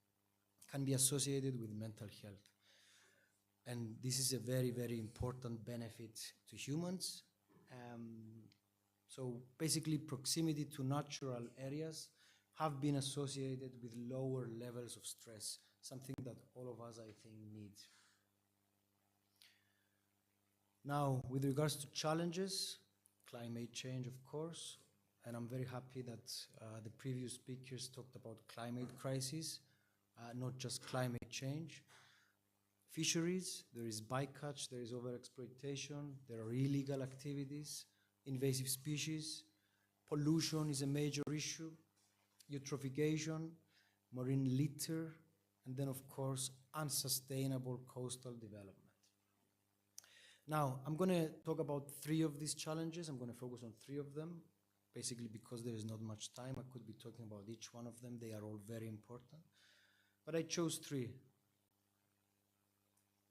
can be associated with mental health. And this is a very, very important benefit to humans. So basically, proximity to natural areas have been associated with lower levels of stress, something that all of us, I think, need. Now, with regards to challenges, climate change, of course, and I'm very happy that the previous speakers talked about climate crisis, not just climate change. Fisheries, there is bycatch, there is overexploitation, there are illegal activities, invasive species, pollution is a major issue, eutrophication, marine litter, and then, of course, unsustainable coastal development. Now, I'm going to talk about 3 of these challenges. I'm going to focus on 3 of them, basically because there is not much time. I could be talking about each one of them. They are all very important. But I chose 3.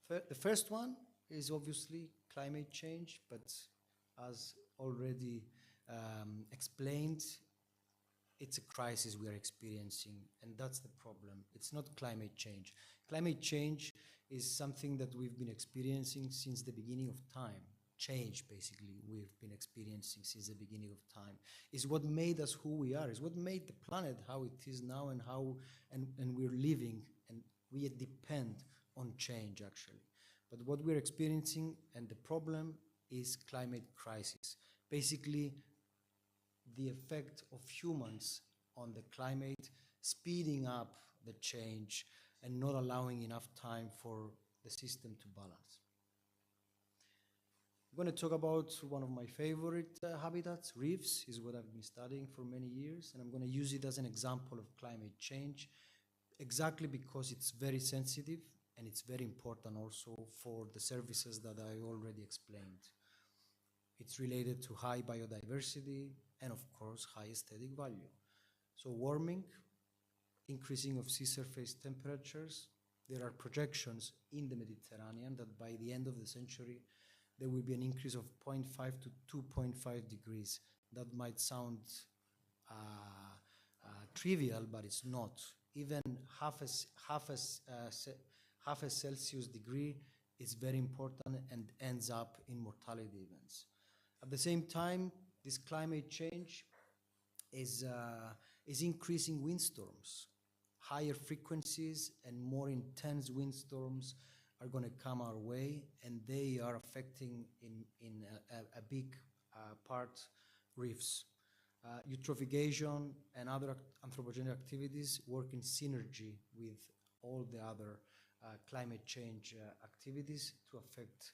The first one is obviously climate change, but as already explained, it's a crisis we are experiencing, and that's the problem. It's not climate change. Climate change is something that we've been experiencing since the beginning of time. Change, basically, we've been experiencing since the beginning of time. Is what made us who we are, is what made the planet how it is now, and and we're living, and we depend on change, actually. But what we're experiencing, and the problem, is climate crisis. Basically, the effect of humans on the climate, speeding up the change and not allowing enough time for the system to balance. I'm going to talk about one of my favorite habitats. Reefs is what I've been studying for many years, and I'm going to use it as an example of climate change, exactly because it's very sensitive and it's very important also for the services that I already explained. It's related to high biodiversity and, of course, high aesthetic value. So warming, increasing of sea surface temperatures. There are projections in the Mediterranean that by the end of the century, there will be an increase of 0.5 to 2.5 degrees. That might sound trivial, but it's not. Even half a Celsius degree is very important and ends up in mortality events. At the same time, this climate change is increasing windstorms. Higher frequencies and more intense windstorms are going to come our way, and they are affecting in a big part reefs. Eutrophication and other anthropogenic activities work in synergy with all the other climate change activities to affect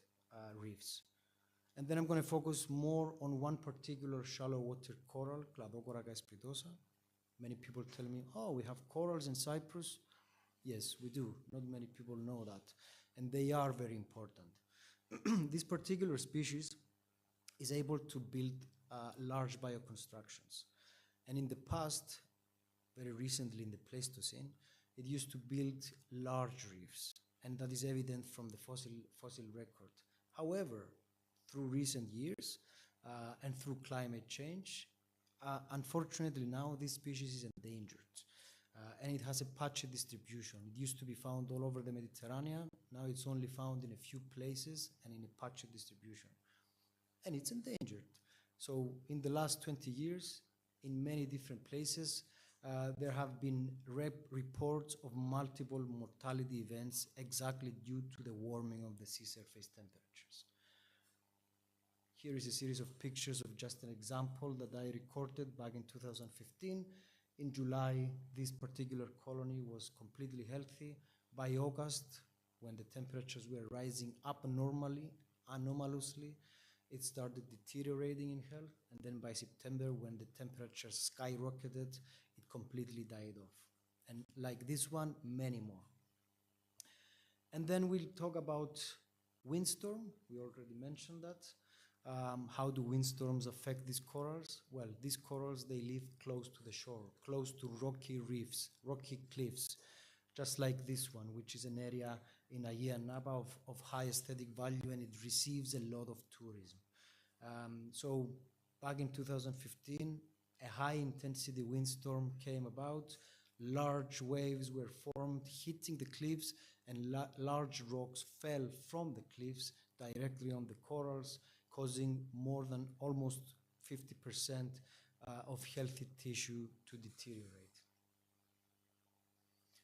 reefs. And then I'm going to focus more on one particular shallow water coral, Cladocoraca esplitosa. Many people tell me, oh, we have corals in Cyprus. Yes, we do. Not many people know that. And they are very important. This particular species is able to build large bioconstructions. And in the past, very recently in the Pleistocene, it used to build large reefs. And that is evident from the fossil record. However, through recent years and through climate change, unfortunately now this species is endangered. And it has a patchy distribution. It used to be found all over the Mediterranean. Now it's only found in a few places and in a patchy distribution. And it's endangered. So in the last 20 years, in many different places, there have been reports of multiple mortality events exactly due to the warming of the sea surface temperatures. Here is a series of pictures of just an example that I recorded back in 2015. In July, this particular colony was completely healthy. By August, when the temperatures were rising up anomalously, it started deteriorating in health. And then by September, when the temperatures skyrocketed, it completely died off. And like this one, many more. And then we'll talk about windstorm. We already mentioned that. How do windstorms affect these corals? Well, these corals, they live close to the shore, close to rocky reefs, rocky cliffs, just like this one, which is an area in Aia Napa of high aesthetic value, and it receives a lot of tourism. So back in 2015, a high intensity windstorm came about. Large waves were formed, hitting the cliffs, and large rocks fell from the cliffs directly on the corals, causing more than almost 50% of healthy tissue to deteriorate.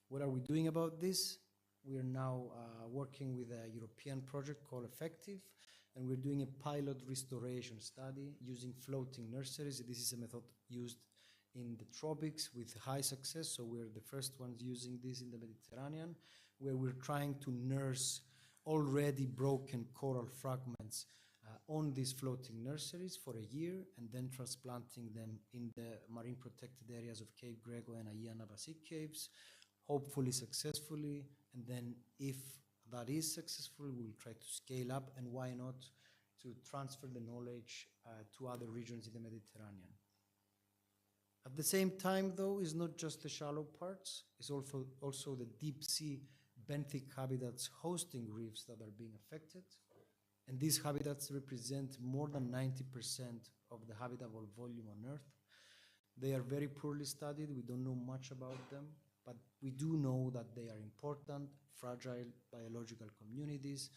What are we doing about this? We are now working with a European project called Effective, and we're doing a pilot restoration study using floating nurseries. This is a method used in the tropics with high success, so we're the first ones using this in the Mediterranean, where we're trying to nurse already broken coral fragments on these floating nurseries for a year, and then transplanting them in the marine protected areas of Cape Greco and Aia Napa Sea Caves, hopefully successfully. And then if that is successful, we'll try to scale up, and why not to transfer the knowledge to other regions in the Mediterranean. At the same time, though, it's not just the shallow parts, it's also the deep sea benthic habitats hosting reefs that are being affected. And these habitats represent more than 90% of the habitable volume on Earth. They are very poorly studied. We don't know much about them, but we do know that they are important, fragile biological communities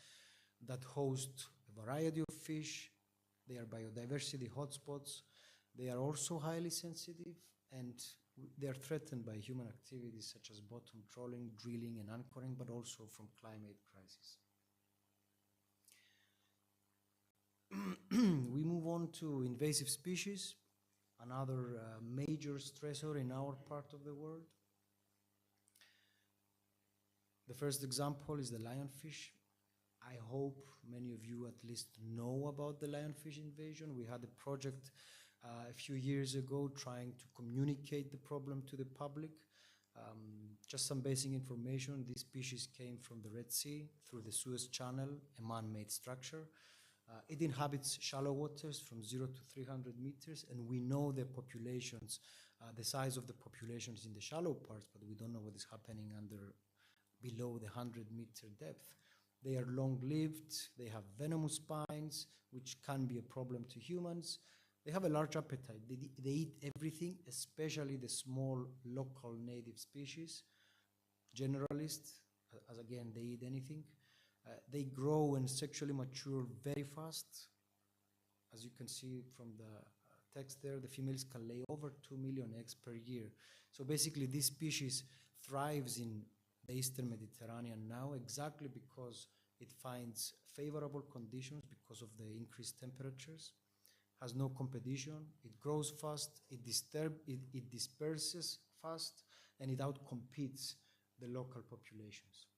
that host a variety of fish. They are biodiversity hotspots. They are also highly sensitive, and they are threatened by human activities such as bottom trawling, drilling, and anchoring, but also from climate crisis. We move on to invasive species, another major stressor in our part of the world. The first example is the lionfish. I hope many of you at least know about the lionfish invasion. We had a project a few years ago trying to communicate the problem to the public. Just some basic information: this species came from the Red Sea through the Suez Channel, a man-made structure. It inhabits shallow waters from 0 to 300 meters, and we know the populations, the size of the populations in the shallow parts, but we don't know what is happening below the 100-meter depth. They are long-lived, they have venomous spines, which can be a problem to humans. They have a large appetite. They eat everything, especially the small local native species. Generalists, as again, they eat anything. They grow and sexually mature very fast. As you can see from the text there, the females can lay over 2 million eggs per year. So basically this species thrives in the Eastern Mediterranean now exactly because it finds favorable conditions because of the increased temperatures, has no competition, it grows fast, it disperses fast, and it outcompetes the local populations.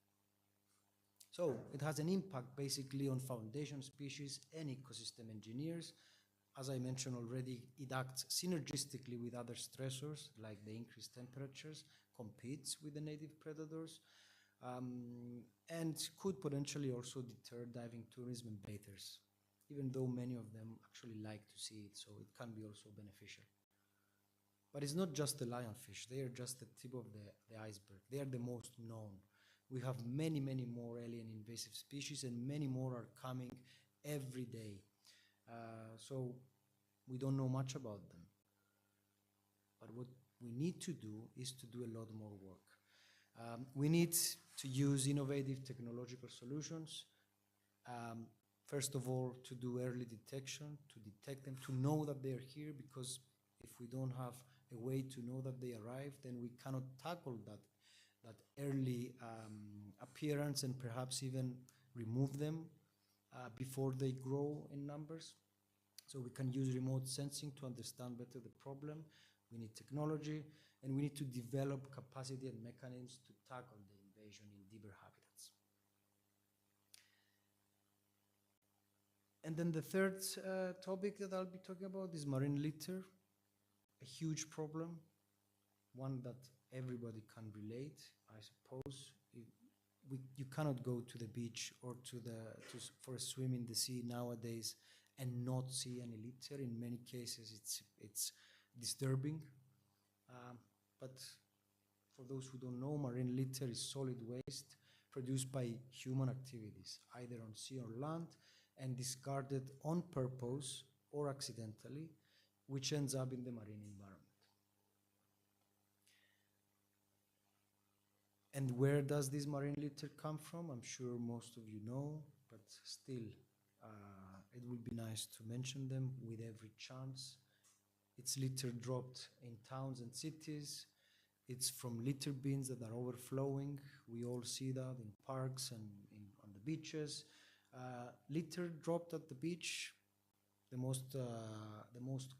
So it has an impact basically on foundation species and ecosystem engineers. as I mentioned already, it acts synergistically with other stressors like the increased temperatures, competes with the native predators, and could potentially also deter diving tourism and bathers, even though many of them actually like to see it, so it can be also beneficial. But it's not just the lionfish, they are just the tip of the iceberg. They are the most known. We have many, many more alien invasive species, and many more are coming every day. So we don't know much about them. But what we need to do is to do a lot more work. We need to use innovative technological solutions. First of all, to do early detection, to detect them, to know that they are here, because if we don't have a way to know that they arrive, then we cannot tackle that early appearance and perhaps even remove them before they grow in numbers. So we can use remote sensing to understand better the problem. We need technology, and we need to develop capacity and mechanisms to tackle the invasion in deeper habitats. And then the third topic that I'll be talking about is marine litter, a huge problem, one that everybody can relate, I suppose. You cannot go to the beach or for a swim in the sea nowadays and not see any litter. In many cases, it's disturbing. But for those who don't know, marine litter is solid waste produced by human activities, either on sea or land, and discarded on purpose or accidentally, which ends up in the marine environment. And where does this marine litter come from? I'm sure most of you know, but still, it would be nice to mention them with every chance. It's litter dropped in towns and cities. It's from litter bins that are overflowing. We all see that in parks and on the beaches. Litter dropped at the beach, the most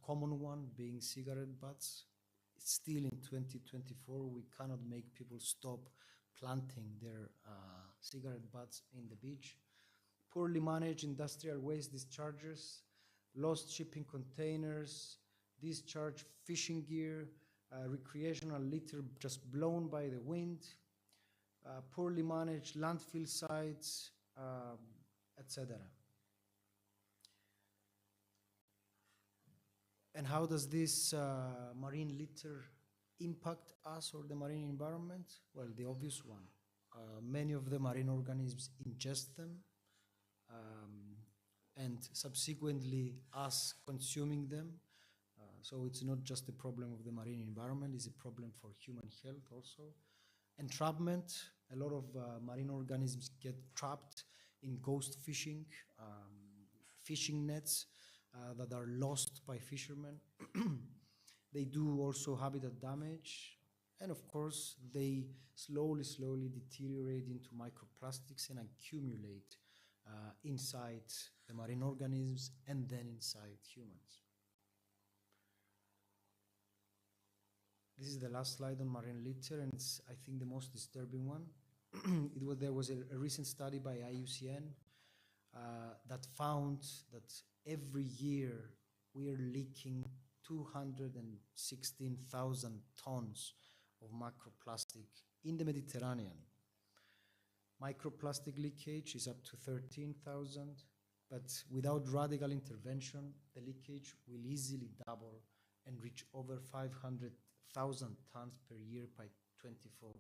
common one being cigarette butts. Still in 2024, we cannot make people stop planting their cigarette butts in the beach. Poorly managed industrial waste discharges, lost shipping containers, discharged fishing gear, recreational litter just blown by the wind, poorly managed landfill sites, etc. And how does this marine litter impact us or the marine environment? Well, the obvious one. Many of the marine organisms ingest them, and subsequently us consuming them. So it's not just a problem of the marine environment, it's a problem for human health also. Entrapment, a lot of marine organisms get trapped in ghost fishing, fishing nets that are lost by fishermen. They do also habitat damage, and of course they slowly deteriorate into microplastics and accumulate inside the marine organisms and then inside humans. This is the last slide on marine litter, and it's, I think, the most disturbing one. There was a recent study by IUCN that found that every year we are leaking 216,000 tons of macroplastic in the Mediterranean. Microplastic leakage is up to 13,000, but without radical intervention, the leakage will easily double and reach over 500,000 tons per year by 2024.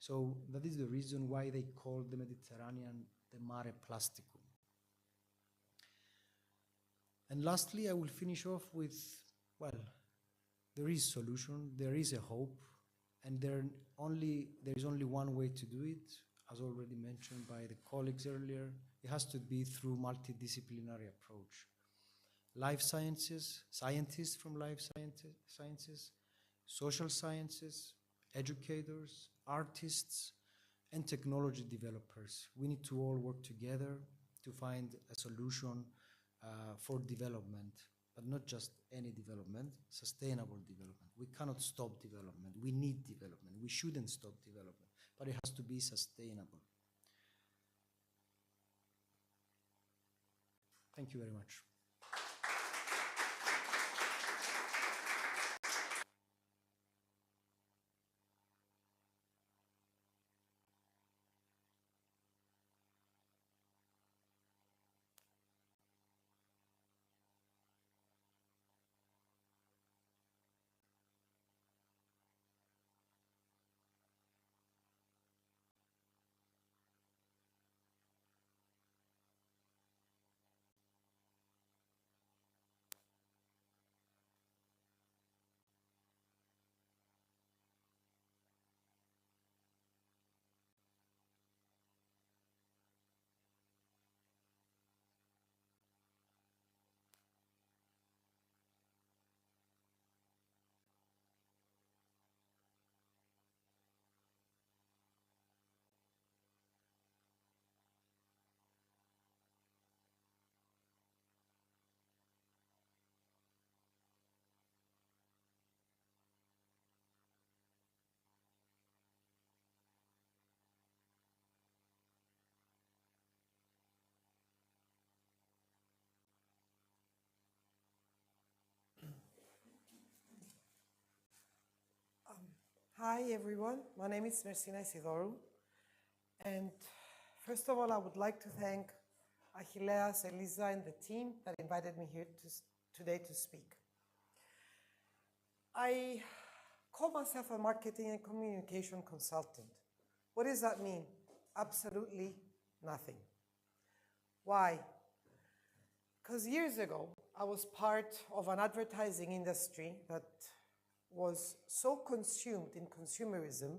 So that is the reason why they call the Mediterranean the Mare Plasticum. And lastly, I will finish off with, well, there is solution, there is a hope, and there is only one way to do it, as already mentioned by the colleagues earlier. It has to be through multidisciplinary approach. Life sciences, scientists from life sciences, social sciences, educators, artists, and technology developers. We need to all work together to find a solution for development, but not just any development, sustainable development. We cannot stop development. We need development. We shouldn't stop development, but it has to be sustainable. Thank you very much. Hi everyone, my name is Mersina Isidorou, and first of all I would like to thank Achilleas, Elisa and the team that invited me here today to speak. I call myself a marketing and communication consultant. What does that mean? Absolutely nothing. Why? Because years ago I was part of an advertising industry that was so consumed in consumerism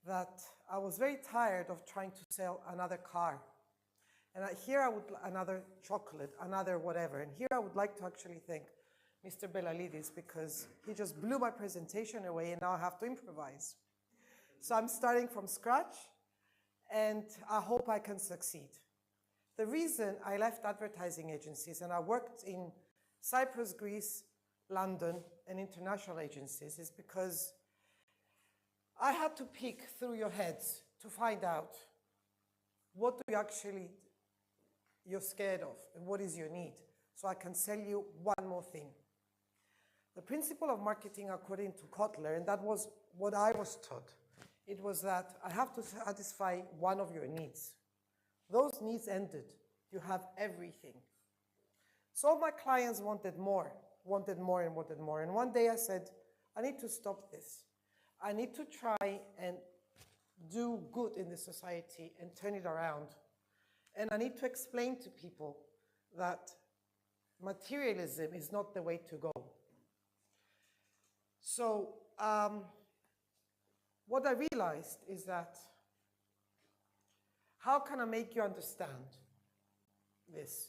that I was very tired of trying to sell another car. And another chocolate, another whatever. And here I would like to actually thank Mr. Belalidis because he just blew my presentation away and now I have to improvise. So I'm starting from scratch and I hope I can succeed. The reason I left advertising agencies and I worked in Cyprus, Greece, London, and international agencies is because I had to peek through your heads to find out what you're scared of and what is your need, so I can sell you one more thing. The principle of marketing according to Kotler, and that was what I was taught, it was that I have to satisfy one of your needs. Those needs ended. You have everything. So my clients wanted more. Wanted more and wanted more. And one day I said, I need to stop this. I need to try and do good in the society and turn it around. And I need to explain to people that materialism is not the way to go. So what I realized is that how can I make you understand this?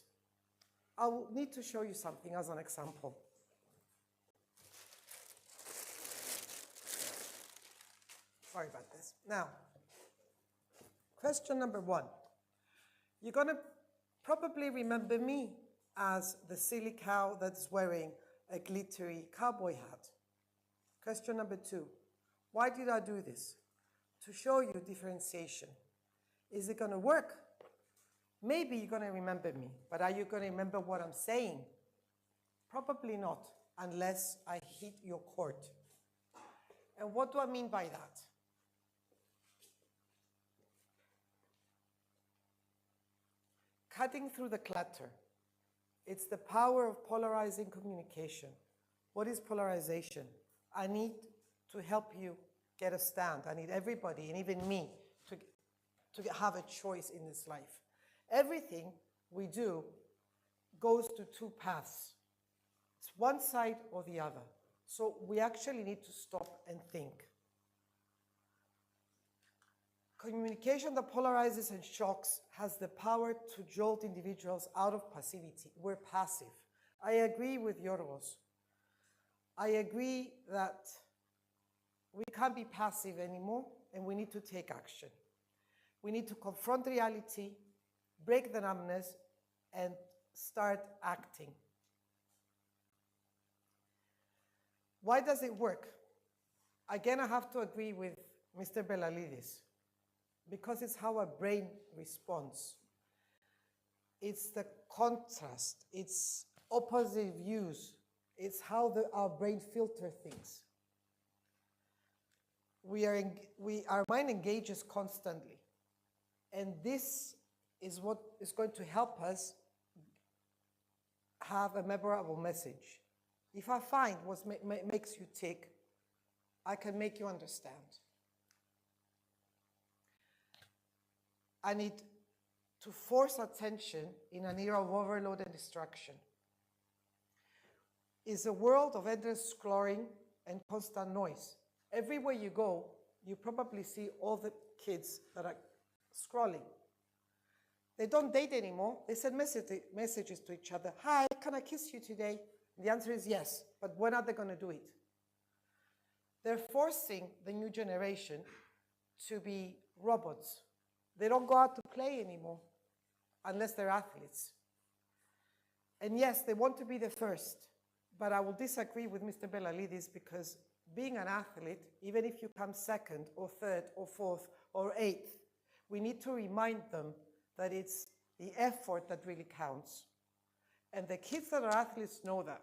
I will need to show you something as an example. Sorry about this. Now, question number 1. You're going to probably remember me as the silly cow that's wearing a glittery cowboy hat. Question number 2. Why did I do this? To show you differentiation. Is it going to work? Maybe you're going to remember me, but are you going to remember what I'm saying? Probably not, unless I hit your chord. And what do I mean by that? Cutting through the clutter. It's the power of polarizing communication. What is polarization? I need to help you get a stand. I need everybody, and even me, to have a choice in this life. Everything we do goes to 2 paths. It's one side or the other. So we actually need to stop and think. Communication that polarizes and shocks has the power to jolt individuals out of passivity. We're passive. I agree with Yorgos. I agree that we can't be passive anymore and we need to take action. We need to confront reality, break the numbness, and start acting. Why does it work? Again, I have to agree with Mr. Belalidis, because it's how our brain responds. It's the contrast, it's opposite views, it's how our brain filters things. Our mind engages constantly, and this is what is going to help us have a memorable message. If I find what makes you tick, I can make you understand. I need to force attention in an era of overload and distraction. It's a world of endless scrolling and constant noise. Everywhere you go, you probably see all the kids that are scrolling. They don't date anymore. They send messages to each other. Hi, can I kiss you today? The answer is yes, but when are they going to do it? They're forcing the new generation to be robots. They don't go out to play anymore unless they're athletes. And yes, they want to be the first, but I will disagree with Mr. Belalidis because being an athlete, even if you come second or third or fourth or eighth, we need to remind them that it's the effort that really counts. And the kids that are athletes know that.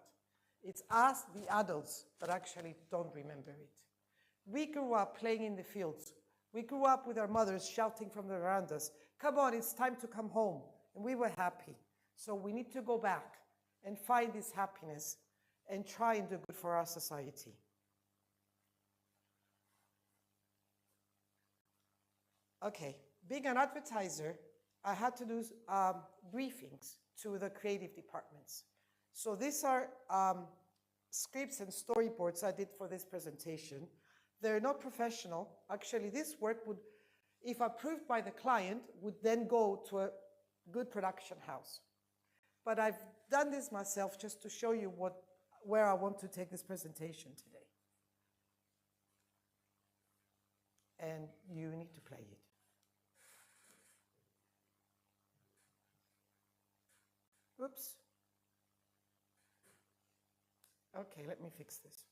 It's us, the adults, that actually don't remember it. We grew up playing in the fields. We grew up with our mothers shouting from the verandas, "Come on, it's time to come home." And we were happy. So we need to go back and find this happiness and try and do good for our society. Okay, being an advertiser, I had to do briefings to the creative departments. So these are scripts and storyboards I did for this presentation. They're not professional. Actually, this work would, if approved by the client, would then go to a good production house. But I've done this myself just to show you where I want to take this presentation today. And you need to play it. Oops. Okay, let me fix this.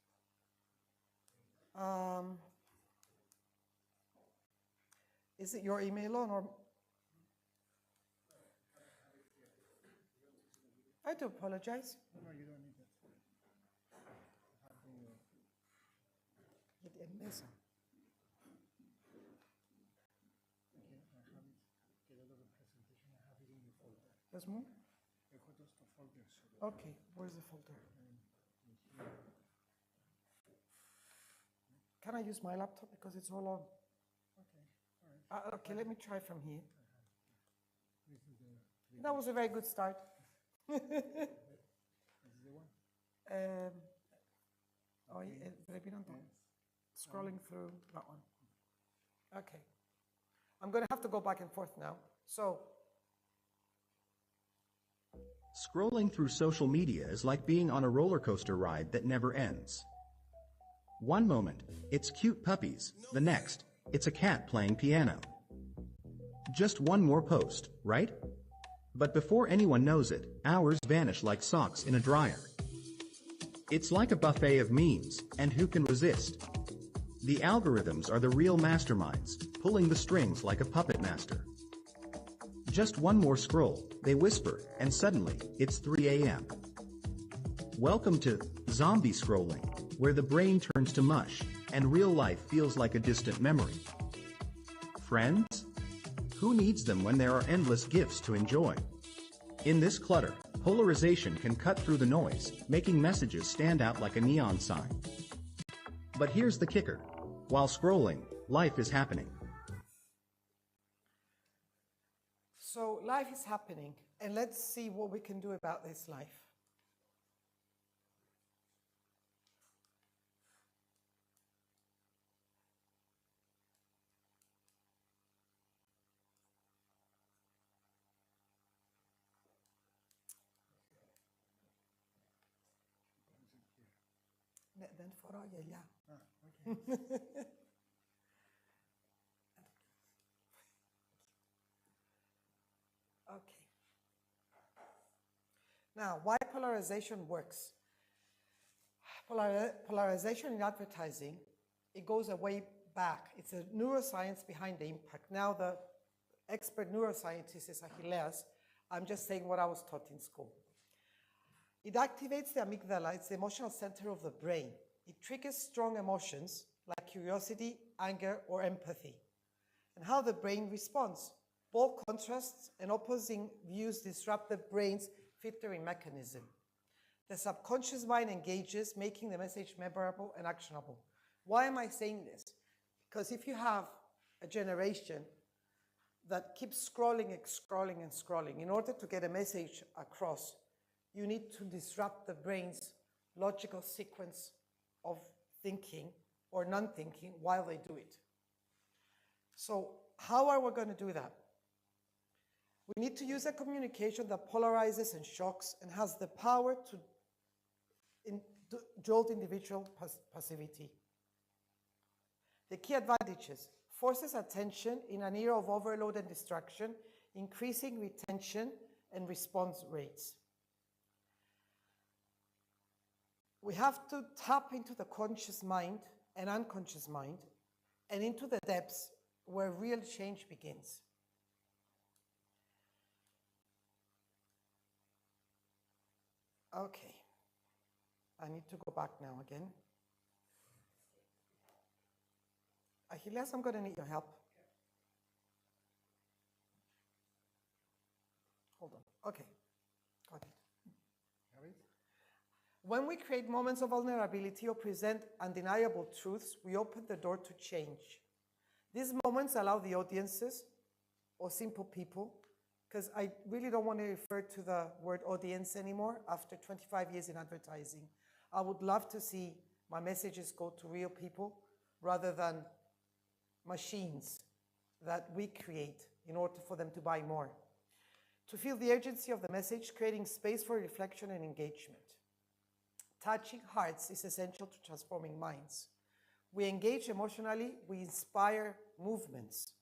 Is it your email on or? I do apologize. No, you don't need that. Mesa. Okay, I have it. Get out of the presentation. I have it in the folder. There's more? I got just the folder. Okay, where's the folder? Can I use my laptop because it's all on? Okay, all right. Okay, let me try from here. This is the That was a very good start. this is the one. Scrolling through that one. Okay. I'm going to have to go back and forth now. So, Scrolling through social media is like being on a roller coaster ride that never ends. One moment, it's cute puppies. The next, it's a cat playing piano. Just one more post, right? But before anyone knows it, hours vanish like socks in a dryer. It's like a buffet of memes, and who can resist? The algorithms are the real masterminds, pulling the strings like a puppet master. Just one more scroll, they whisper, and suddenly, it's 3 a.m. Welcome to zombie scrolling, where the brain turns to mush, and real life feels like a distant memory. Friends? Who needs them when there are endless gifts to enjoy? In this clutter, polarization can cut through the noise, making messages stand out like a neon sign. But here's the kicker. While scrolling, life is happening. so life is happening, and let's see what we can do about this life. Δεν φοράω γυαλιά. Okay. Now, why polarization works? Polarization in advertising, it goes a way back. It's a neuroscience behind the impact. Now, the expert neuroscientist is Achilles. I'm just saying what I was taught in school. It activates the amygdala, it's the emotional center of the brain. It triggers strong emotions like curiosity, anger, or empathy. And how the brain responds. Bold contrasts and opposing views disrupt the brain's filtering mechanism. The subconscious mind engages, making the message memorable and actionable. Why am I saying this? Because if you have a generation that keeps scrolling and scrolling and scrolling, in order to get a message across, you need to disrupt the brain's logical sequence of thinking or non-thinking while they do it. So how are we going to do that? We need to use a communication that polarizes and shocks and has the power to jolt individual passivity. The key advantages: forces attention in an era of overload and distraction, increasing retention and response rates. We have to tap into the conscious mind and unconscious mind and into the depths where real change begins. Okay, I need to go back now again. Achilles, I'm going to need your help. Hold on. Okay. Got it. When we create moments of vulnerability or present undeniable truths, we open the door to change. These moments allow the audiences or simple people, because I really don't want to refer to the word audience anymore after 25 years in advertising. I would love to see my messages go to real people rather than machines that we create in order for them to buy more. To feel the urgency of the message, creating space for reflection and engagement. Touching hearts is essential to transforming minds. We engage emotionally, we inspire movements.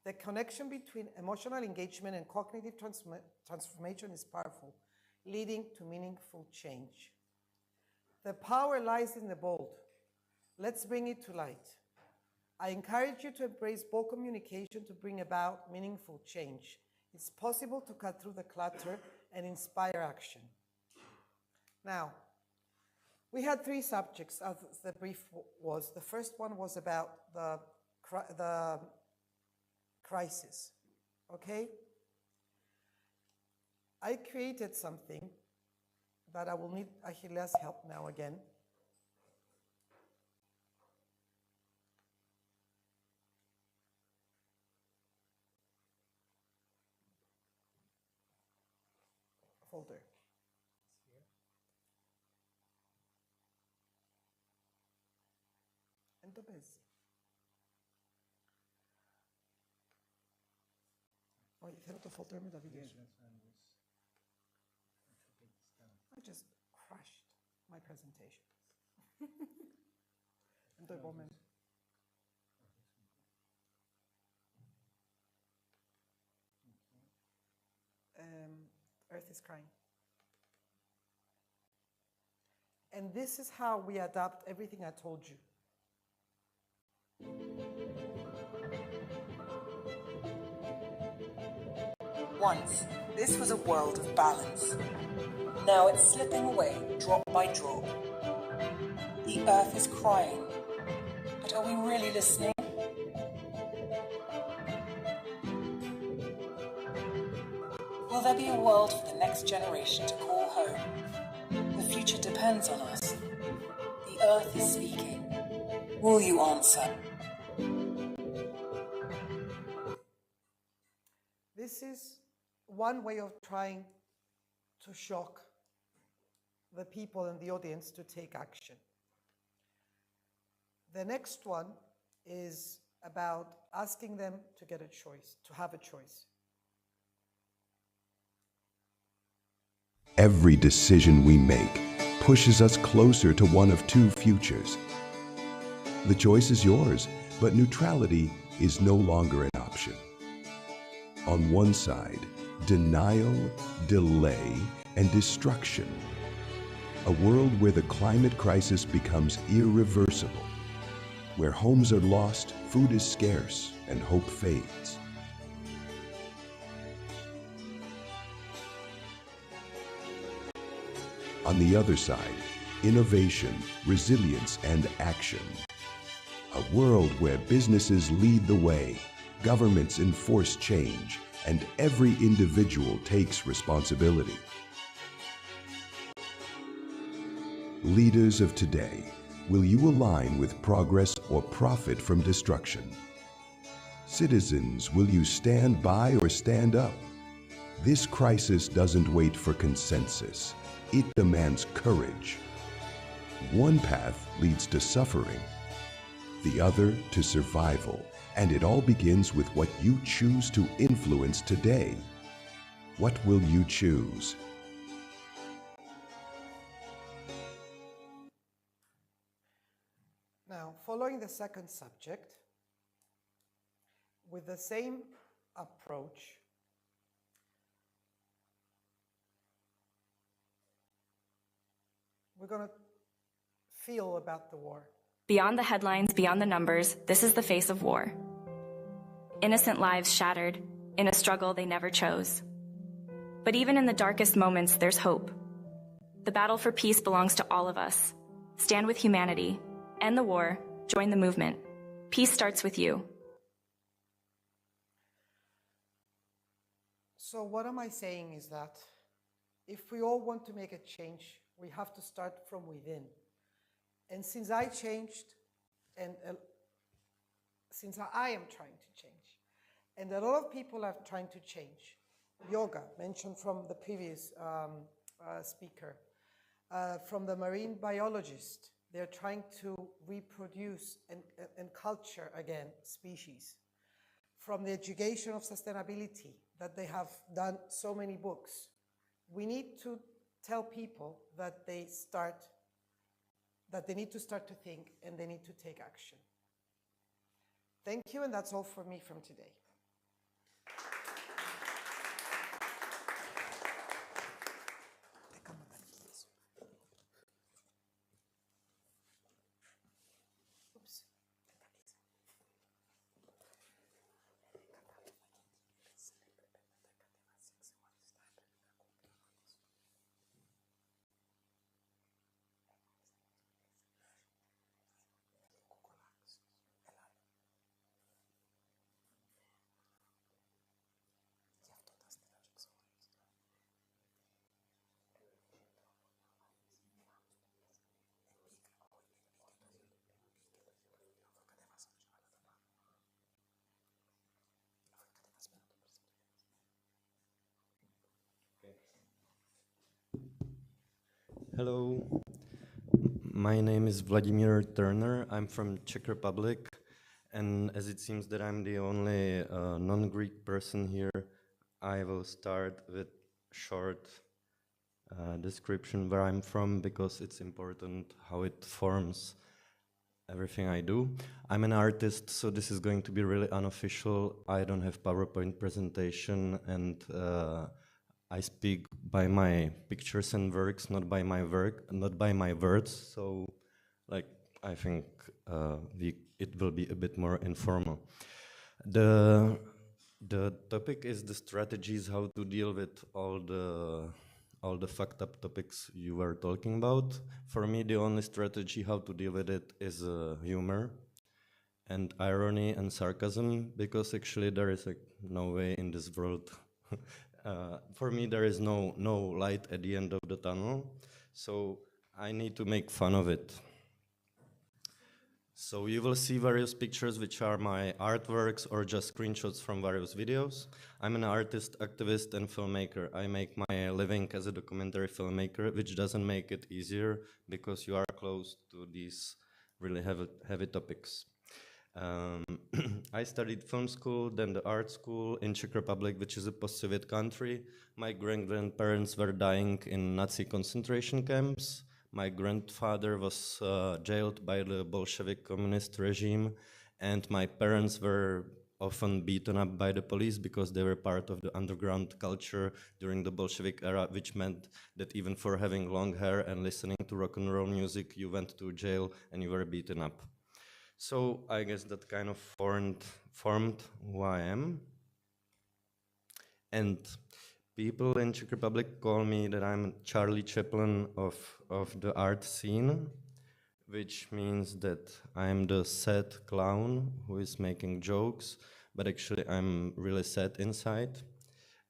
The connection between emotional engagement and cognitive transformation is powerful, leading to meaningful change. The power lies in the bold. Let's bring it to light. I encourage you to embrace bold communication to bring about meaningful change. It's possible to cut through the clutter and inspire action. Now, we had 3 subjects as the brief was. The first one was about the crisis, okay? I created something that I will need Achilles' help now again. Folder. Entonces, oye, cierto folder me da video. I just crushed my presentation. Entonces, moment. Earth is crying. And this is how we adapt everything I told you. Once, this was a world of balance. Now it's slipping away drop by drop. The earth is crying. But are we really listening? Will there be a world for the next generation to call home? The future depends on us. The earth is speaking. Will you answer? This is one way of trying to shock the people in the audience to take action. The next one is about asking them to get a choice, to have a choice. Every decision we make pushes us closer to one of 2 futures. The choice is yours, but neutrality is no longer an option. On one side, denial, delay, and destruction. A world where the climate crisis becomes irreversible, where homes are lost, food is scarce, and hope fades. On the other side, innovation, resilience, and action. A world where businesses lead the way, governments enforce change, and every individual takes responsibility. Leaders of today, will you align with progress or profit from destruction? Citizens, will you stand by or stand up? This crisis doesn't wait for consensus. It demands courage. One path leads to suffering, the other to survival, and it all begins with what you choose to influence today. What will you choose? Now, following the second subject, with the same approach, we're going to feel about the war. Beyond the headlines, beyond the numbers, this is the face of war. Innocent lives shattered in a struggle they never chose. But even in the darkest moments, there's hope. The battle for peace belongs to all of us. Stand with humanity. End the war. Join the movement. Peace starts with you. So what am I saying is that if we all want to make a change, we have to start from within. And since I changed, and since I am trying to change, and a lot of people are trying to change, yoga, mentioned from the previous speaker, from the marine biologist, they're trying to reproduce and culture again species. From the education of sustainability, that they have done so many books, we need to tell people that they need to start to think and they need to take action. Thank you, and that's all for me from today. Hello, my name is Vladimir Turner. I'm from Czech Republic, and as it seems that I'm the only non-Greek person here, I will start with short description where I'm from, because it's important how it forms everything I do. I'm an artist, so this is going to be really unofficial. I don't have PowerPoint presentation, and I speak by my pictures and works, not by my words. So, like, I think it will be a bit more informal. The topic is the strategies how to deal with all the fucked up topics you were talking about. For me, the only strategy how to deal with it is humor and irony and sarcasm, because actually there is like no way in this world. For me, there is no light at the end of the tunnel, so I need to make fun of it. So you will see various pictures which are my artworks or just screenshots from various videos. I'm an artist, activist, and filmmaker. I make my living as a documentary filmmaker, which doesn't make it easier because you are close to these really heavy topics. I studied film school, then the art school in Czech Republic, which is a post-Soviet country. My grandparents were dying in Nazi concentration camps. My grandfather was jailed by the Bolshevik communist regime, and my parents were often beaten up by the police because they were part of the underground culture during the Bolshevik era, which meant that even for having long hair and listening to rock and roll music, you went to jail and you were beaten up. So I guess that kind of formed who I am. And people in Czech Republic call me that I'm Charlie Chaplin of the art scene, which means that I'm the sad clown who is making jokes, but actually I'm really sad inside.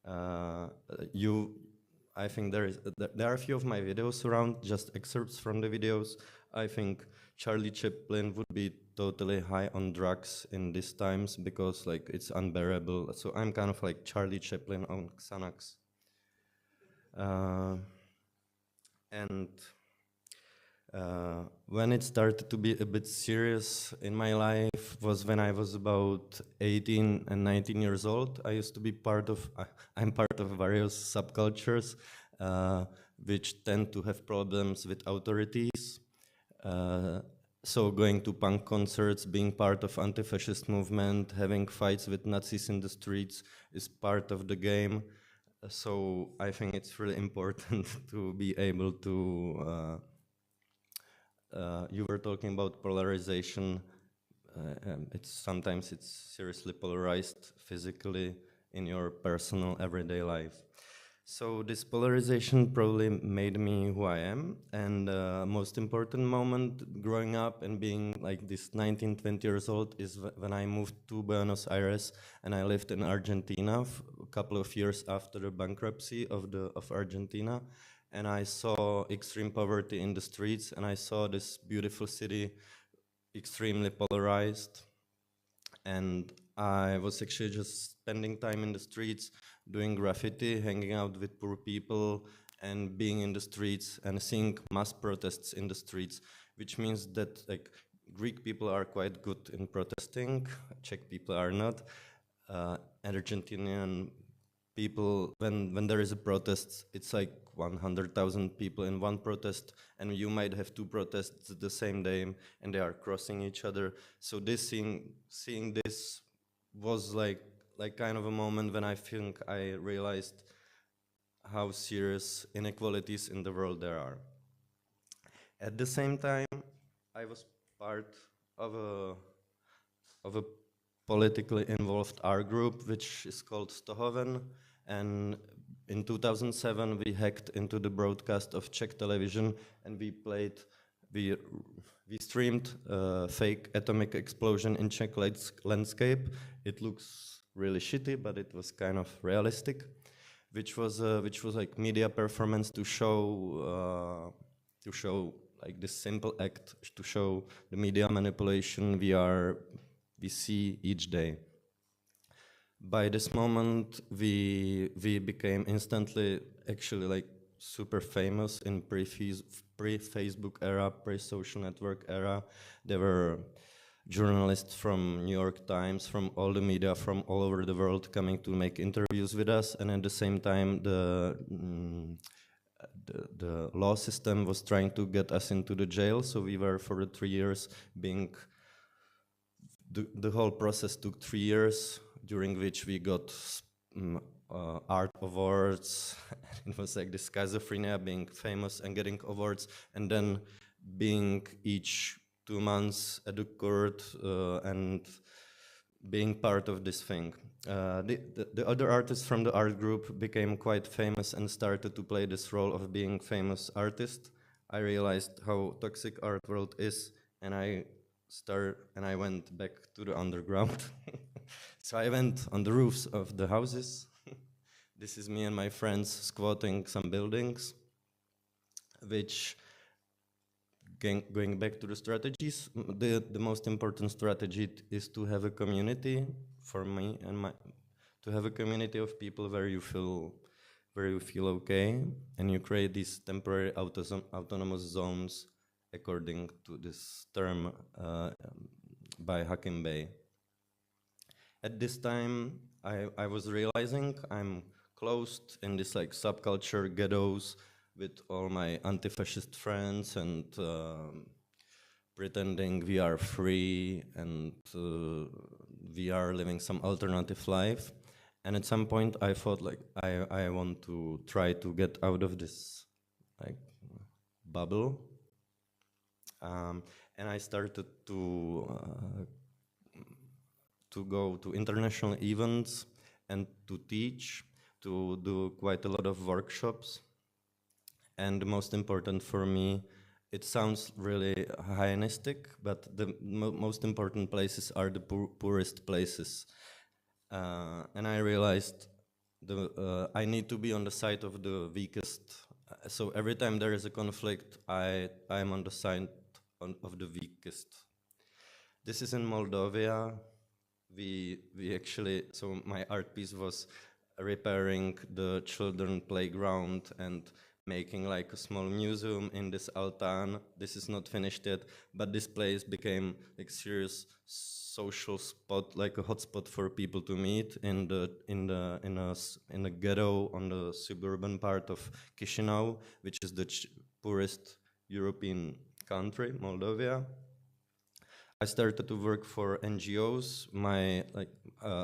I think there are a few of my videos around, just excerpts from the videos. I think Charlie Chaplin would be totally high on drugs in these times because like it's unbearable. So I'm kind of like Charlie Chaplin on Xanax. When it started to be a bit serious in my life was when I was about 18 and 19 years old. I used to be I'm part of various subcultures which tend to have problems with authorities. So going to punk concerts, being part of anti-fascist movement, having fights with Nazis in the streets is part of the game. So I think it's really important to be able to, you were talking about polarization. Sometimes it's seriously polarized physically in your personal everyday life. So this polarization probably made me who I am, and most important moment growing up and being like this 19, 20 years old is when I moved to Buenos Aires, and I lived in Argentina a couple of years after the bankruptcy of Argentina, and I saw extreme poverty in the streets, and I saw this beautiful city extremely polarized, and I was actually just spending time in the streets, doing graffiti, hanging out with poor people, and being in the streets and seeing mass protests in the streets, which means that like Greek people are quite good in protesting, Czech people are not, Argentinian people, when there is a protest, it's like 100,000 people in one protest, and you might have two protests the same day, and they are crossing each other. So this seeing this was like kind of a moment when I think I realized how serious inequalities in the world there are. At the same time, I was part of a politically involved art group, which is called Stohoven, and in 2007 we hacked into the broadcast of Czech television, and we streamed a fake atomic explosion in Czech landscape. It looks really shitty, but it was kind of realistic, which was like media performance to show like this simple act to show the media manipulation we see each day. By this moment, we became instantly actually like super famous in pre-Facebook era, pre-social network era. There were journalists from New York Times, from all the media, from all over the world coming to make interviews with us, and at the same time, the law system was trying to get us into the jail. So we were for the 3 years being. The whole process took 3 years, during which we got art awards. It was like this schizophrenia, being famous and getting awards, and then being each 2 months at the court and being part of this thing. The other artists from the art group became quite famous and started to play this role of being famous artist. I realized how toxic art world is, and I went back to the underground. So I went on the roofs of the houses. This is me and my friends squatting some buildings, which, going back to the strategies, the most important strategy is to have a community, for me and to have a community of people where you feel okay, and you create these temporary autonomous zones according to this term by Hakim Bey. At this time, I was realizing I'm closed in this like subculture ghettos with all my anti-fascist friends and pretending we are free and we are living some alternative life. And at some point I thought like I want to try to get out of this like bubble. And I started to go to international events and to teach, to do quite a lot of workshops. And the most important for me, it sounds really Hyenistic, but the most important places are the poorest places. And I realized I need to be on the side of the weakest. So every time there is a conflict, I'm on the side of the weakest. This is in Moldova. We actually, so my art piece was repairing the children playground and making like a small museum in this altan. This is not finished yet, but this place became like serious social spot, like a hotspot for people to meet in a ghetto on the suburban part of Chisinau, which is the poorest European country, Moldova. I started to work for NGOs.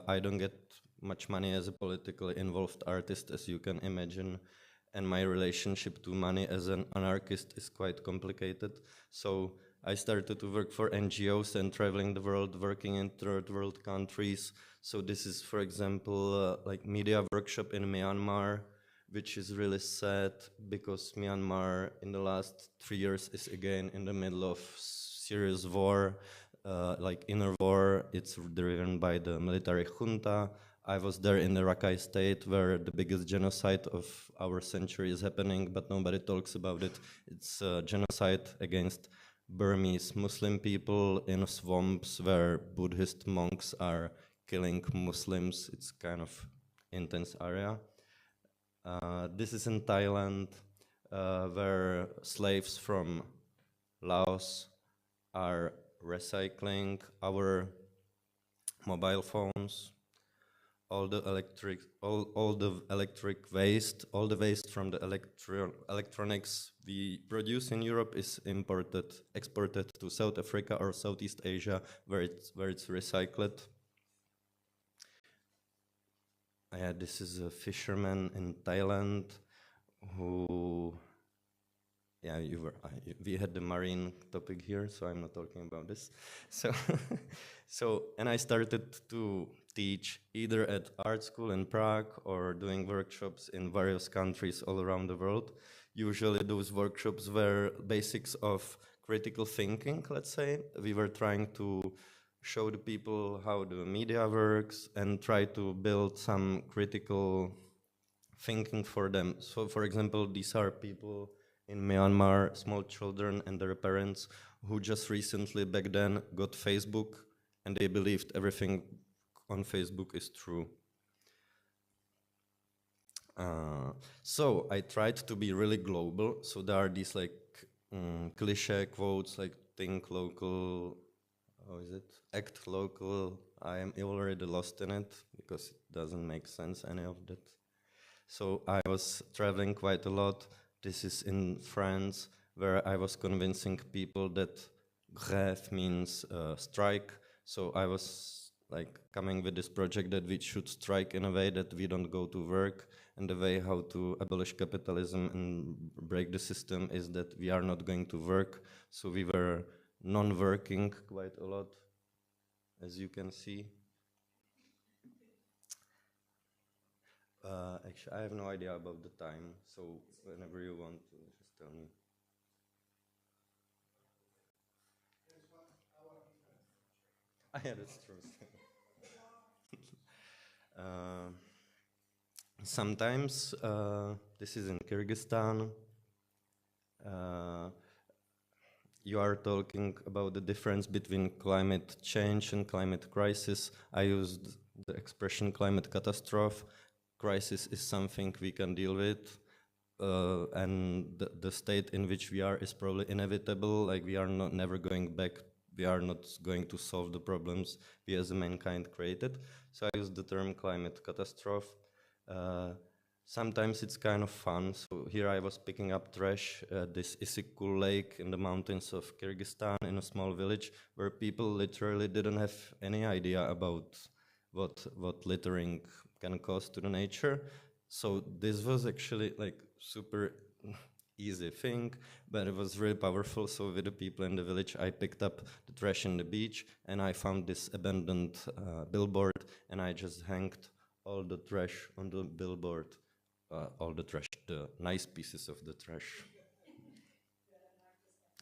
I don't get much money as a politically involved artist, as you can imagine, and my relationship to money as an anarchist is quite complicated. So I started to work for NGOs and traveling the world, working in third world countries. So this is, for example, like media workshop in Myanmar, which is really sad because Myanmar in the last 3 years is again in the middle of serious war, like inner war. It's driven by the military junta. I was there in the Rakhine state where the biggest genocide of our century is happening, but nobody talks about it. It's a genocide against Burmese Muslim people in swamps where Buddhist monks are killing Muslims. It's kind of intense area. This is in Thailand, where slaves from Laos are recycling our mobile phones, all the electric waste, all the waste from the electronics we produce in Europe is exported to South Africa or Southeast Asia, where it's recycled. Yeah, this is a fisherman in Thailand who, yeah, we had the marine topic here, so I'm not talking about this. And I started to teach either at art school in Prague or doing workshops in various countries all around the world. Usually those workshops were basics of critical thinking, let's say. We were trying to show the people how the media works and try to build some critical thinking for them. So, for example, these are people in Myanmar, small children and their parents, who just recently back then got Facebook, and they believed everything on Facebook is true. So I tried to be really global. So there are these like cliche quotes like think local, how is it? Act local. I am already lost in it because it doesn't make sense, any of that. So I was traveling quite a lot. This is in France, where I was convincing people that grève means strike. So I was like coming with this project that we should strike in a way that we don't go to work, and the way how to abolish capitalism and break the system is that we are not going to work. So we were non-working quite a lot, as you can see. Actually, I have no idea about the time, so whenever you want to, just tell me. Yeah, that's true. Sometimes, this is in Kyrgyzstan, you are talking about the difference between climate change and climate crisis. I used the expression climate catastrophe. Crisis is something we can deal with, and the state in which we are is probably inevitable. Like we are not never going back. We are not going to solve the problems we as a mankind created. So I use the term climate catastrophe. Sometimes it's kind of fun. So here I was picking up trash at this Isikul lake in the mountains of Kyrgyzstan in a small village where people literally didn't have any idea about what littering can cause to the nature. So this was actually like super easy thing, but it was really powerful. So with the people in the village, I picked up the trash in the beach and I found this abandoned billboard, and I just hanged all the trash on the billboard. All the trash, the nice pieces of the trash.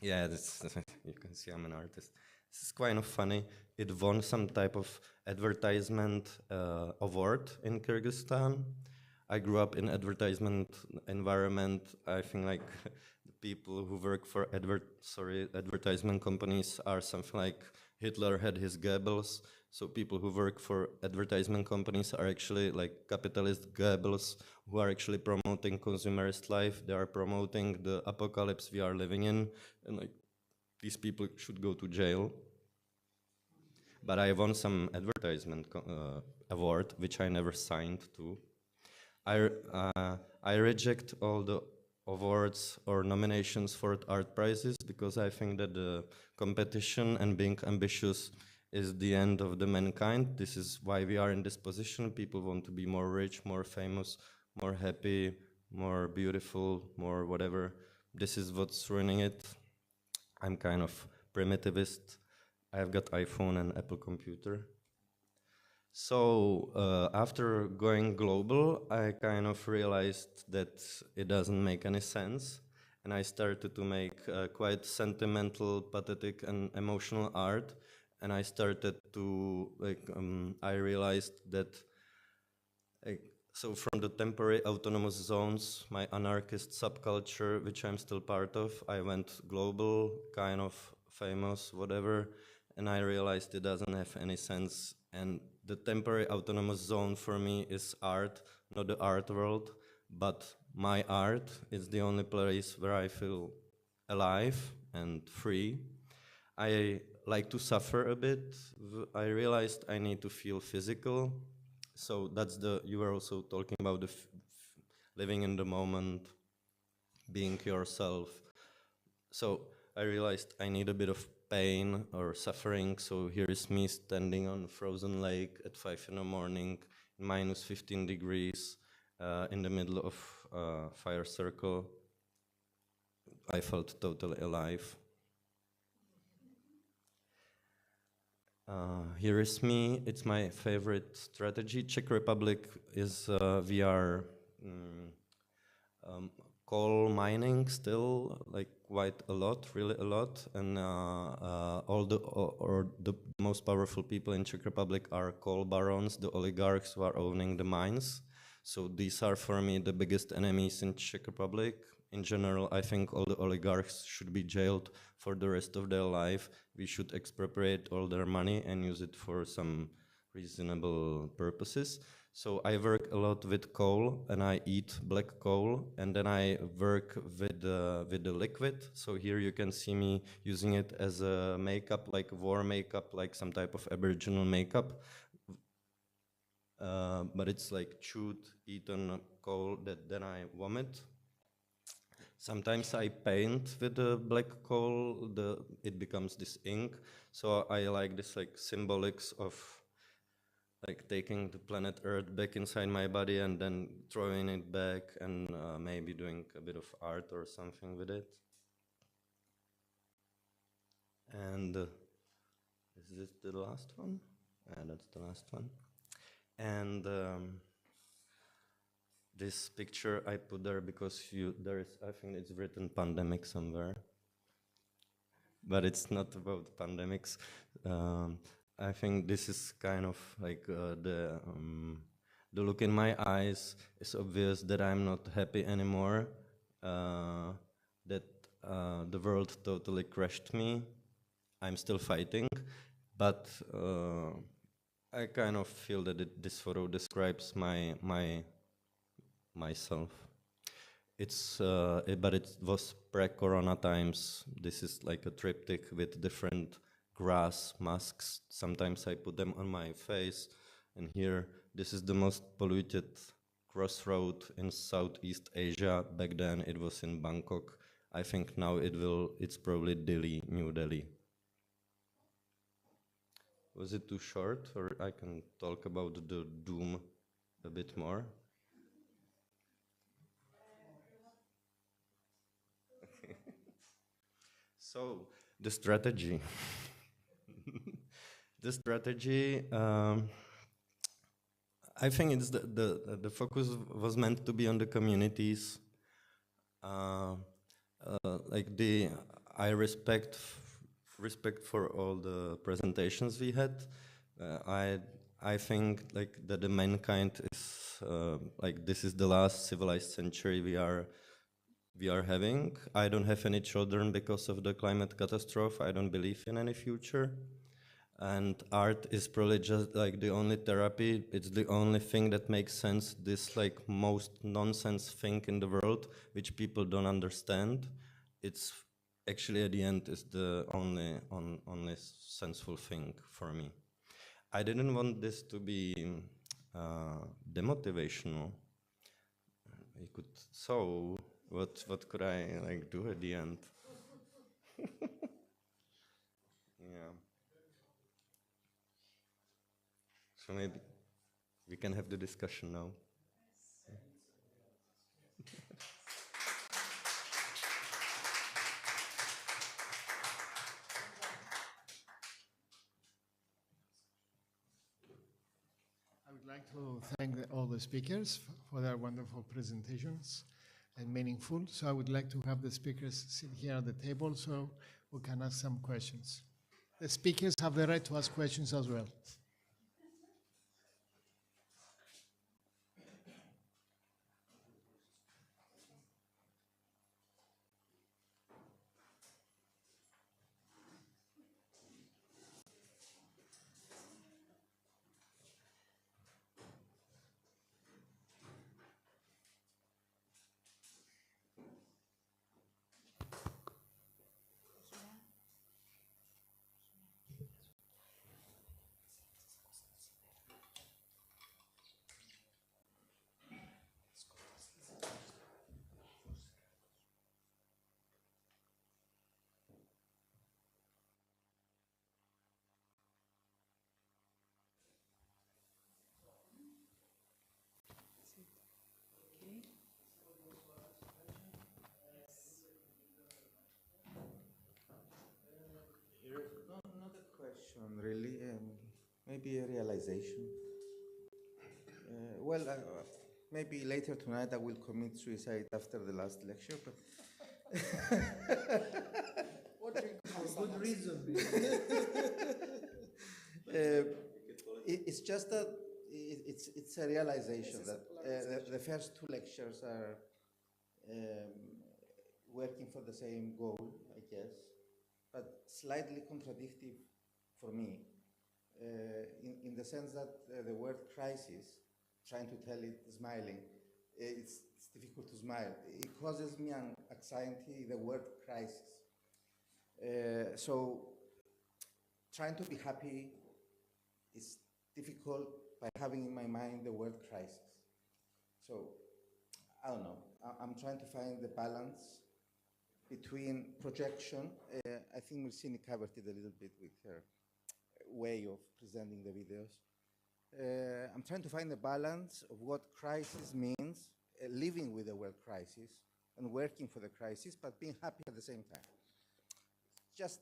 Yeah, you can see I'm an artist. This is kind of funny. It won some type of advertisement award in Kyrgyzstan. I grew up in advertisement environment. I think like the people who work for advertisement companies are something like Hitler had his Goebbels. So people who work for advertisement companies are actually like capitalist Goebbels who are actually promoting consumerist life. They are promoting the apocalypse we are living in, and like these people should go to jail. But I won some advertisement award, which I never signed to. I reject all the awards or nominations for art prizes because I think that the competition and being ambitious is the end of the mankind. This is why we are in this position. People want to be more rich, more famous, more happy, more beautiful, more whatever. This is what's ruining it. I'm kind of primitivist. I've got iPhone and Apple computer. So after going global, I kind of realized that it doesn't make any sense. And I started to make quite sentimental, pathetic, and emotional art. And I started to, I realized that, so from the temporary autonomous zones, my anarchist subculture, which I'm still part of, I went global, kind of famous, whatever, and I realized it doesn't have any sense. And the temporary autonomous zone for me is art, not the art world, but my art is the only place where I feel alive and free. I like to suffer a bit. I realized I need to feel physical. So that's you were also talking about the living in the moment, being yourself. So I realized I need a bit of pain or suffering. So here is me standing on a frozen lake at 5 in the morning, minus 15 degrees, in the middle of a fire circle. I felt totally alive. Here is me. It's my favorite strategy. Czech Republic is we are coal mining still, like quite a lot, really a lot, and all the most powerful people in Czech Republic are coal barons, the oligarchs who are owning the mines. So these are for me the biggest enemies in Czech Republic. In general, I think all the oligarchs should be jailed for the rest of their life. We should expropriate all their money and use it for some reasonable purposes. So I work a lot with coal, and I eat black coal, and then I work with the liquid. So here you can see me using it as a makeup, like war makeup, like some type of Aboriginal makeup. But it's like chewed, eaten coal that then I vomit. Sometimes I paint with the black coal, it becomes this ink. So I like this like symbolics of like taking the planet Earth back inside my body and then throwing it back and maybe doing a bit of art or something with it. And is this the last one? Yeah, that's the last one. And this picture I put there because I think it's written pandemic somewhere, but it's not about pandemics. I think this is kind of like the look in my eyes is obvious that I'm not happy anymore, that the world totally crushed me. I'm still fighting, but I kind of feel that this photo describes myself. But it was pre-corona times. This is like a triptych with different grass masks. Sometimes I put them on my face. And here, this is the most polluted crossroad in Southeast Asia. Back then it was in Bangkok. I think now it's probably Delhi, New Delhi. Was it too short, or I can talk about the doom a bit more? So the strategy. The strategy. I think it's the focus was meant to be on the communities. I respect for all the presentations we had. I think like that the mankind is like this is the last civilized century we are having. I don't have any children because of the climate catastrophe. I don't believe in any future. And art is probably just like the only therapy. It's the only thing that makes sense. This like most nonsense thing in the world, which people don't understand. It's actually at the end is the only sensible thing for me. I didn't want this to be demotivational. So what could I like do at the end? Yeah. So maybe we can have the discussion now. like to thank all the speakers for their wonderful presentations and meaningful. So I would like to have the speakers sit here at the table so we can ask some questions. The speakers have the right to ask questions as well. Not a question, really. Maybe a realization. Maybe later tonight I will commit suicide after the last lecture, but For good reason. It's just that it's a realization that the first two lectures are working for the same goal, I guess, but slightly contradictory for me, in the sense that the word crisis, trying to tell it smiling, it's difficult to smile. It causes me anxiety, the word crisis. So trying to be happy is difficult by having in my mind the word crisis. So I don't know. I'm trying to find the balance between projection. I think Mirsini covered it a little bit with her way of presenting the videos. I'm trying to find the balance of what crisis means, living with the word crisis and working for the crisis, but being happy at the same time. Just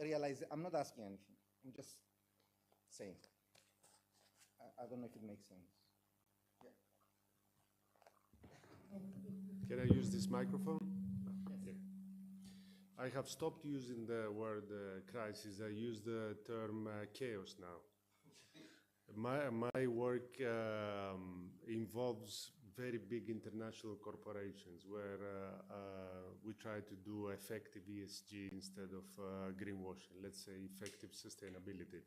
realize, I'm not asking anything. I'm just saying. I don't know if it makes sense. Yeah. Can I use this microphone? Yes. Yeah. I have stopped using the word crisis. I use the term chaos now. My work involves very big international corporations where we try to do effective ESG instead of greenwashing, let's say effective sustainability.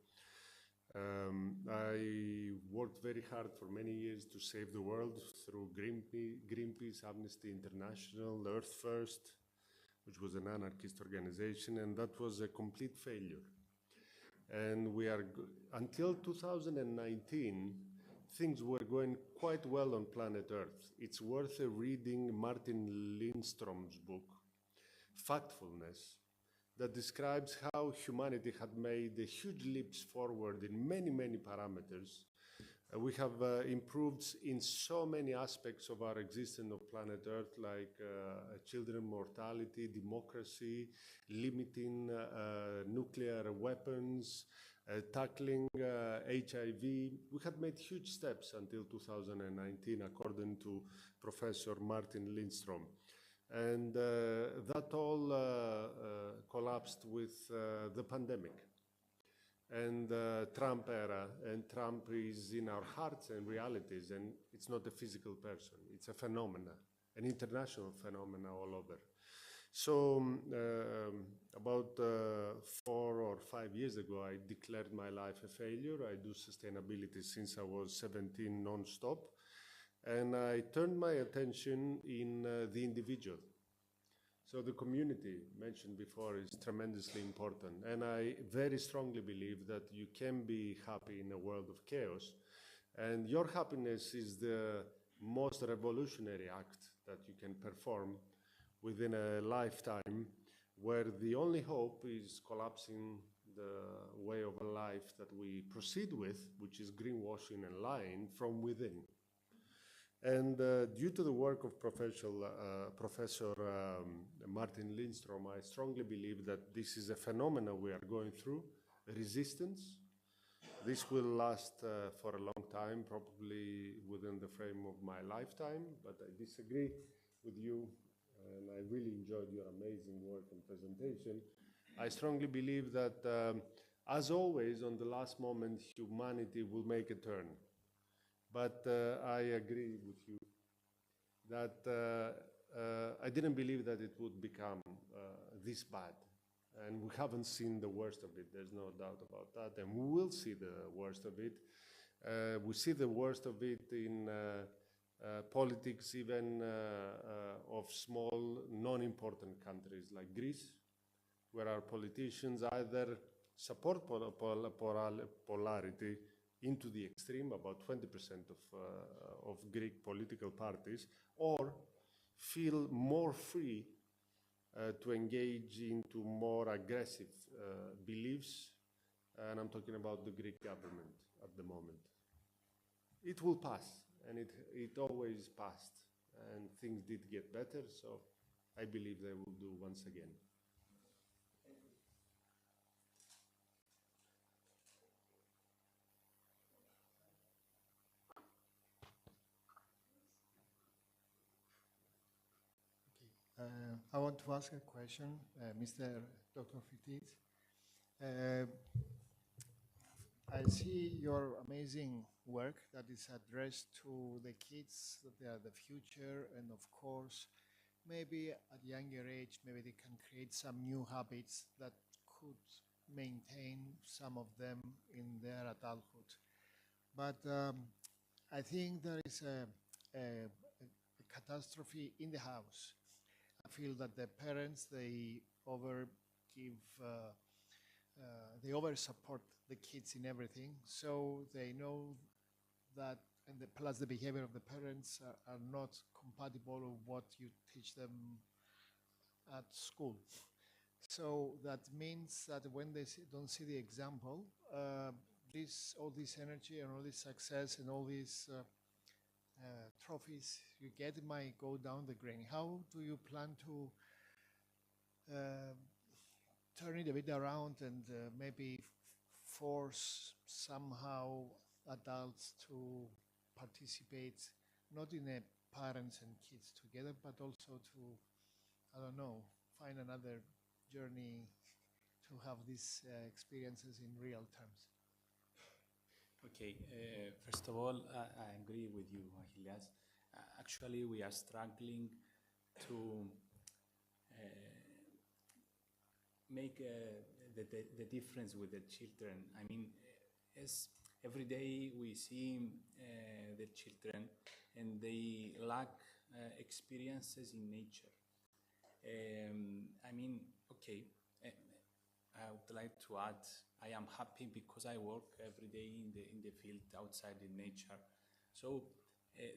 I worked very hard for many years to save the world through Greenpeace, Amnesty International, Earth First, which was an anarchist organization, and that was a complete failure. And we are, until 2019, things were going quite well on planet Earth. It's worth reading Martin Lindstrom's book, Factfulness, that describes how humanity had made huge leaps forward in many, many parameters. We have improved in so many aspects of our existence of planet Earth, like children mortality, democracy, limiting nuclear weapons, tackling HIV. We had made huge steps until 2019, according to Professor Martin Lindstrom. And that all collapsed with the pandemic and Trump era, and Trump is in our hearts and realities, and it's not a physical person, it's a phenomena, an international phenomena all over. So about 4 or 5 years ago, I declared my life a failure. I do sustainability since I was 17 non-stop, and I turned my attention in the individual. So the community mentioned before is tremendously important, and I very strongly believe that you can be happy in a world of chaos, and your happiness is the most revolutionary act that you can perform within a lifetime, where the only hope is collapsing the way of life that we proceed with, which is greenwashing and lying from within. And due to the work of Professor Martin Lindstrom, I strongly believe that this is a phenomenon we are going through, resistance, This will last for a long time, probably within the frame of my lifetime, but I disagree with you, and I really enjoyed your amazing work and presentation. I strongly believe that, as always, on the last moment, humanity will make a turn. But I agree with you that I didn't believe that it would become this bad. And we haven't seen the worst of it, there's no doubt about that, and we will see the worst of it. We see the worst of it in politics, even of small, non-important countries like Greece, where our politicians either support polarity into the extreme, about 20% of Greek political parties, or feel more free to engage into more aggressive beliefs, and I'm talking about the Greek government at the moment. It will pass, and it always passed, and things did get better, so I believe they will do once again. I want to ask a question, Mr. Dr. Fitit. I see your amazing work that is addressed to the kids, that they are the future, and of course, maybe at younger age, maybe they can create some new habits that could maintain some of them in their adulthood. But I think there is a catastrophe in the house. I feel that the parents, they over support the kids in everything, so they know that, and plus the behavior of the parents are not compatible with what you teach them at school. So that means that when they don't see the example, all this energy and all this success and all these trophies you get might go down the drain. How do you plan to turn it a bit around and maybe force somehow adults to participate, not in a parents and kids together, but also to, I don't know, find another journey to have these experiences in real terms? Okay, first of all, I agree with you, Achilles. Actually, we are struggling to make the difference with the children. I mean, as every day we see the children and they lack experiences in nature. I mean, okay, I would like to add, I am happy because I work every day in the field outside in nature. So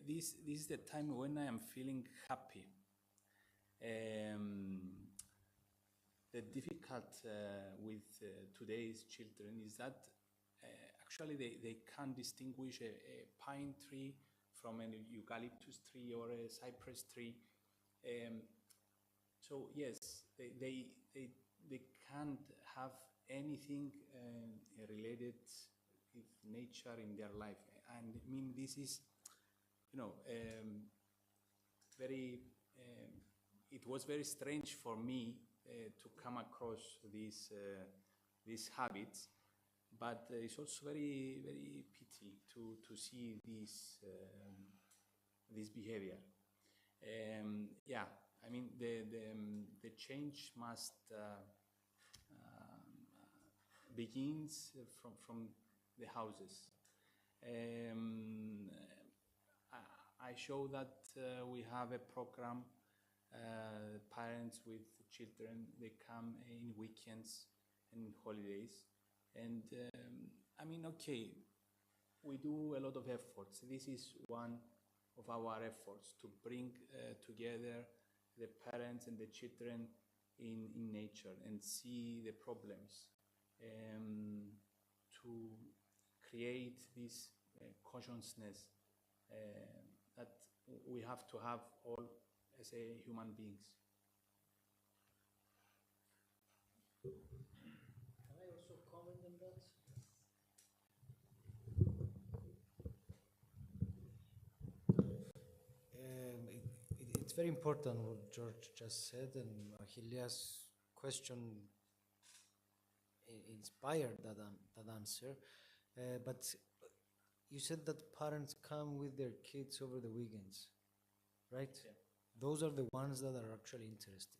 this is the time when I am feeling happy. The difficult with today's children is that actually they can't distinguish a pine tree from an eucalyptus tree or a cypress tree. So yes, they can't have anything related with nature in their life. And I mean, this is, you know, it was very strange for me to come across these habits, but it's also very, very pity to see this behavior. Yeah, I mean, the change must begins from the houses. I show that we have a program, parents with children, they come in weekends and holidays. And I mean, okay, we do a lot of efforts. This is one of our efforts to bring together the parents and the children in nature and see the problems, to create this consciousness that we have to have all as a human beings. Can I also comment on that? very important what George just said, and Achilleas' question inspired that answer. But you said that parents come with their kids over the weekends, right? Yeah. Those are the ones that are actually interested.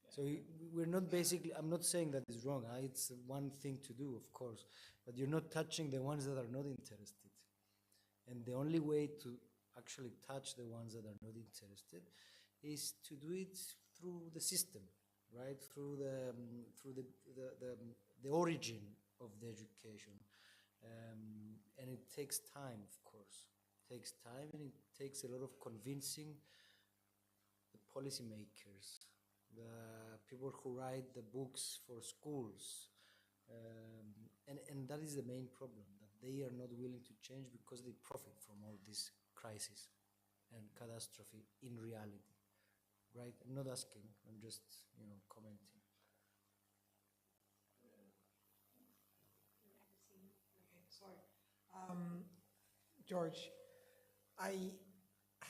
Yeah. So we're not basically, I'm not saying that is wrong. It's one thing to do, of course, but you're not touching the ones that are not interested. And the only way to actually touch the ones that are not interested is to do it through the system, right? Through the origin of the education. And it takes time, of course. It takes time, and it takes a lot of convincing the policymakers, the people who write the books for schools. And that is the main problem, that they are not willing to change because they profit from all this crisis and catastrophe in reality, right? I'm not asking, I'm just, commenting. George, I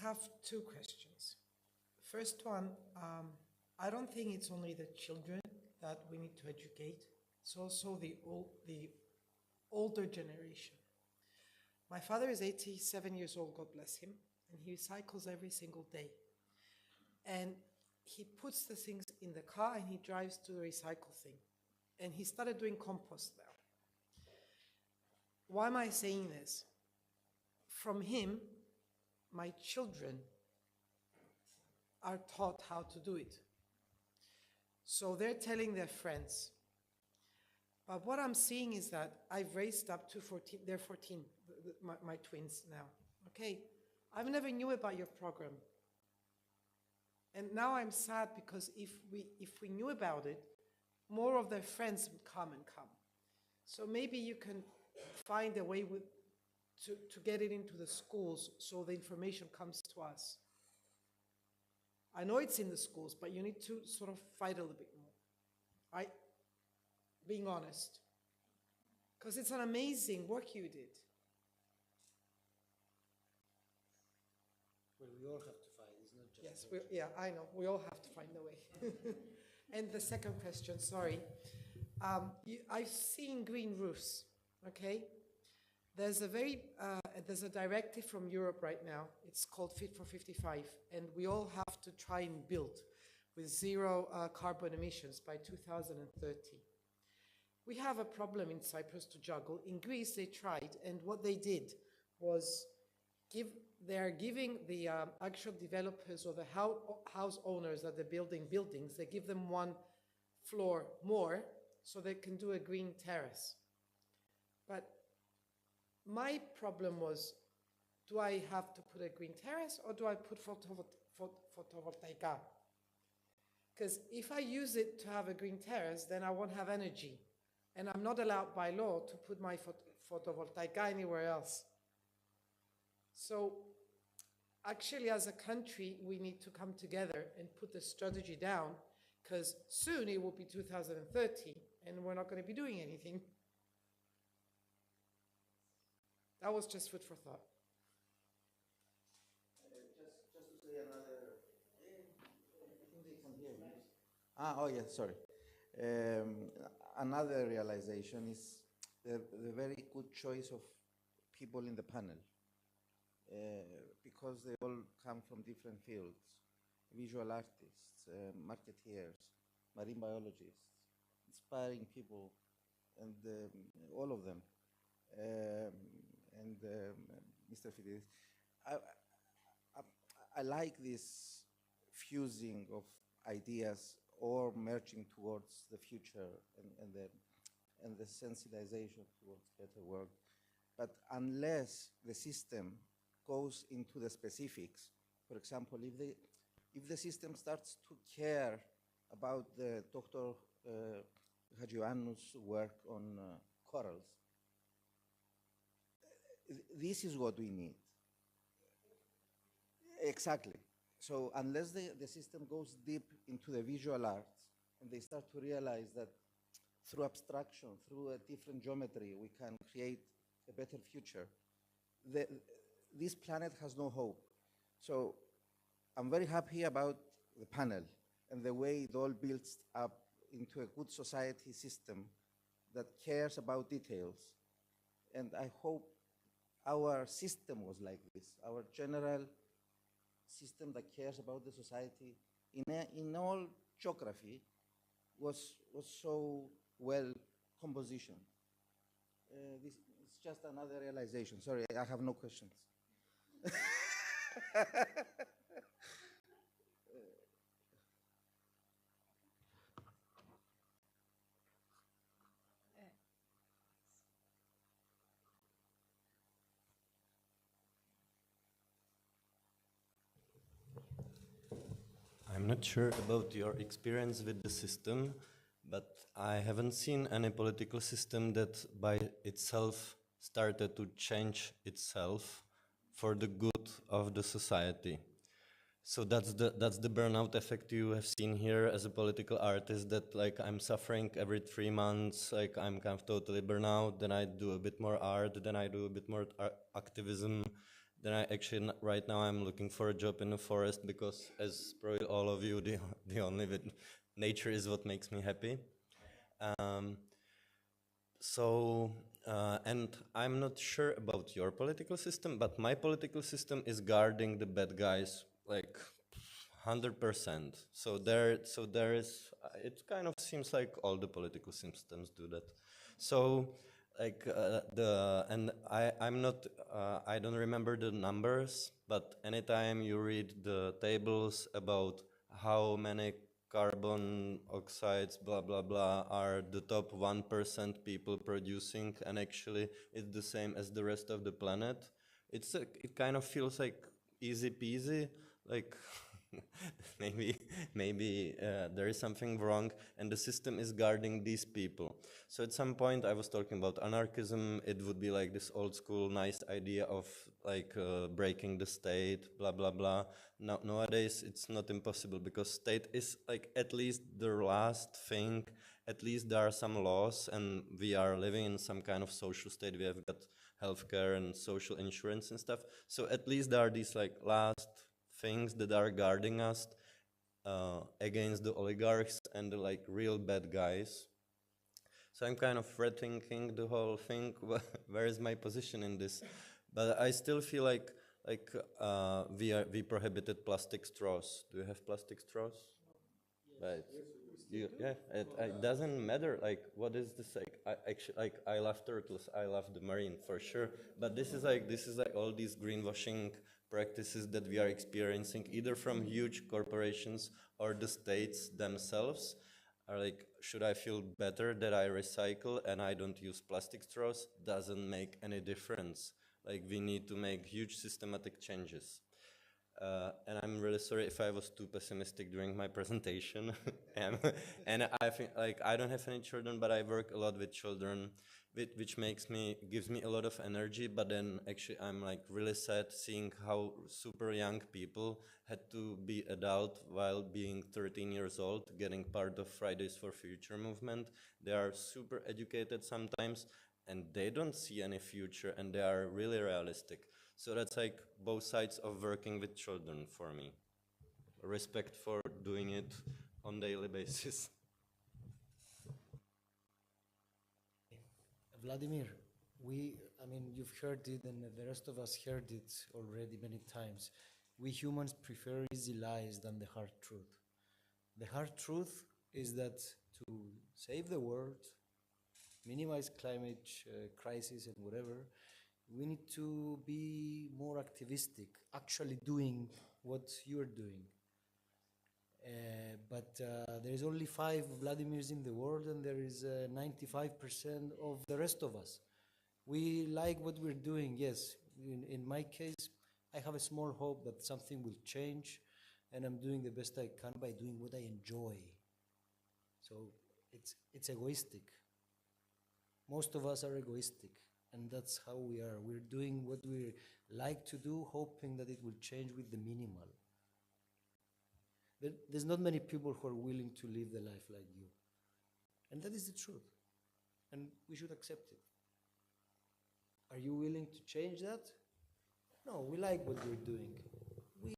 have two questions. First one, I don't think it's only the children that we need to educate. It's also the older generation. My father is 87 years old, God bless him, and he recycles every single day. And he puts the things in the car and he drives to the recycle thing. And he started doing compost now. Why am I saying this? From him, my children are taught how to do it. So they're telling their friends. But what I'm seeing is that I've raised up to 14, they're 14, my twins now. Okay, I've never knew about your program. And now I'm sad because if we knew about it, more of their friends would come. So maybe you can find a way to get it into the schools so the information comes to us. I know it's in the schools, but you need to sort of fight a little bit more. Being honest. Because it's an amazing work you did. Well, we all have to fight, it's not just... Yes, yeah, I know. We all have to find a way. And the second question, sorry. I've seen green roofs, okay? There's a directive from Europe right now. It's called Fit for 55, and we all have to try and build with zero carbon emissions by 2030. We have a problem in Cyprus to juggle. In Greece, they tried, and what they did was they're giving the actual developers or the house owners that they're building buildings, they give them one floor more so they can do a green terrace. But my problem was, do I have to put a green terrace or do I put photovoltaica? Because if I use it to have a green terrace, then I won't have energy. And I'm not allowed by law to put my photovoltaica anywhere else. So actually, as a country, we need to come together and put the strategy down, because soon it will be 2030 and we're not going to be doing anything. That was just food for thought. Just to say another, I think they can hear me. Oh yeah, sorry. Another realization is the very good choice of people in the panel, because they all come from different fields: visual artists, marketeers, marine biologists, inspiring people, and all of them. Mr. Fidis, I like this fusing of ideas or merging towards the future and the sensitization towards better work. But unless the system goes into the specifics, for example, if the system starts to care about the Dr. Hadjianou's work on corals, this is what we need. Exactly. So unless the system goes deep into the visual arts and they start to realize that through abstraction, through a different geometry, we can create a better future, this planet has no hope. So I'm very happy about the panel and the way it all builds up into a good society system that cares about details. And I hope our system was like this, our general system that cares about the society in all geography was so well compositioned. This is just another realization. Sorry, I have no questions. I'm not sure about your experience with the system, but I haven't seen any political system that by itself started to change itself for the good of the society. So that's the burnout effect you have seen here as a political artist, that like I'm suffering every 3 months, like I'm kind of totally burnout, then I do a bit more art, then I do a bit more activism, then I actually, right now I'm looking for a job in the forest because, as probably all of you, the only with nature is what makes me happy. And I'm not sure about your political system, but my political system is guarding the bad guys like 100%. So there is. It kind of seems like all the political systems do that. So like I'm not. I don't remember the numbers, but anytime you read the tables about how many carbon oxides, blah, blah, blah, are the top 1% people producing, and actually it's the same as the rest of the planet. It kind of feels like easy peasy, like maybe there is something wrong, and the system is guarding these people. So at some point I was talking about anarchism. It would be like this old school nice idea of like breaking the state, blah, blah, blah. Nowadays it's not impossible, because state is like at least the last thing. At least there are some laws, and we are living in some kind of social state. We have got healthcare and social insurance and stuff. So at least there are these like last things that are guarding us against the oligarchs and the like real bad guys. So I'm kind of rethinking the whole thing. Where is my position in this? But I still feel like we prohibited plastic straws. Do you have plastic straws? Right. It doesn't matter. Like, what is this? Like, I love turtles. I love the marine for sure. But this is like all these greenwashing practices that we are experiencing, either from huge corporations or the states themselves. Are like, should I feel better that I recycle and I don't use plastic straws? Doesn't make any difference. Like, we need to make huge systematic changes. And I'm really sorry if I was too pessimistic during my presentation. and I think, like, I don't have any children, but I work a lot with children, which gives me a lot of energy. But then actually I'm like really sad seeing how super young people had to be adult while being 13 years old, getting part of Fridays for Future movement. They are super educated sometimes, and they don't see any future, and they are really realistic. So that's like both sides of working with children for me. Respect for doing it on daily basis. Vladimir, you've heard it, and the rest of us heard it already many times. We humans prefer easy lies than the hard truth. The hard truth is that to save the world, minimize climate crisis and whatever, we need to be more activistic, actually doing what you're doing. But there is only 5 Vladimirs in the world, and there is 95% of the rest of us. We like what we're doing, yes. In my case, I have a small hope that something will change, and I'm doing the best I can by doing what I enjoy. So it's egoistic. Most of us are egoistic, and that's how we are. We're doing what we like to do, hoping that it will change with the minimal. There's not many people who are willing to live the life like you. And that is the truth. And we should accept it. Are you willing to change that? No, we like what we're doing. We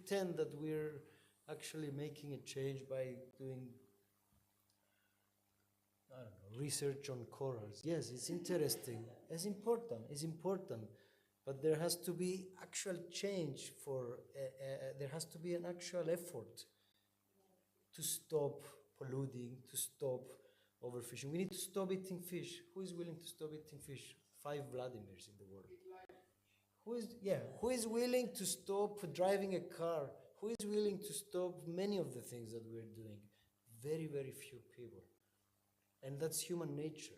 pretend that we're actually making a change by doing, I don't know, research on corals. Yes, it's interesting. It's important. But there has to be actual change there has to be an actual effort to stop polluting, to stop overfishing. We need to stop eating fish. Who is willing to stop eating fish? 5 Vladimirs in the world. Who is willing to stop driving a car? Who is willing to stop many of the things that we're doing? Very, very few people. And that's human nature.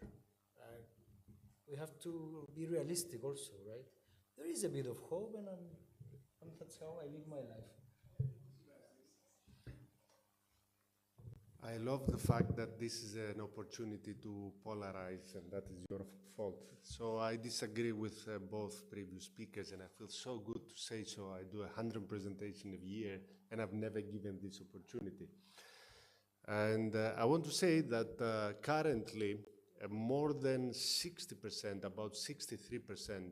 We have to be realistic also, right? There is a bit of hope, and that's how I live my life. I love the fact that this is an opportunity to polarize, and that is your fault. So I disagree with both previous speakers, and I feel so good to say so. I do 100 presentations a year, and I've never given this opportunity. And I want to say that currently, more than 60%, about 63%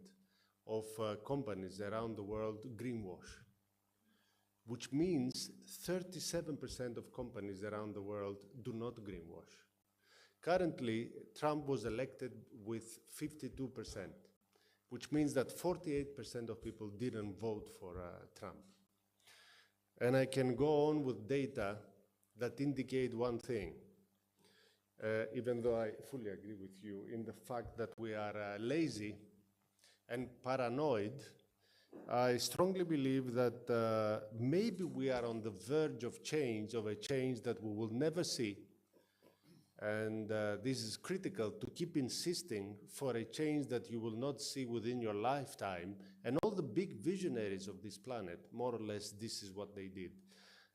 of companies around the world greenwash, which means 37% of companies around the world do not greenwash. Currently, Trump was elected with 52%, which means that 48% of people didn't vote for Trump. And I can go on with data that indicate one thing, even though I fully agree with you in the fact that we are lazy and paranoid. I strongly believe that maybe we are on the verge of a change that we will never see. And this is critical to keep insisting for a change that you will not see within your lifetime. And all the big visionaries of this planet, more or less, this is what they did.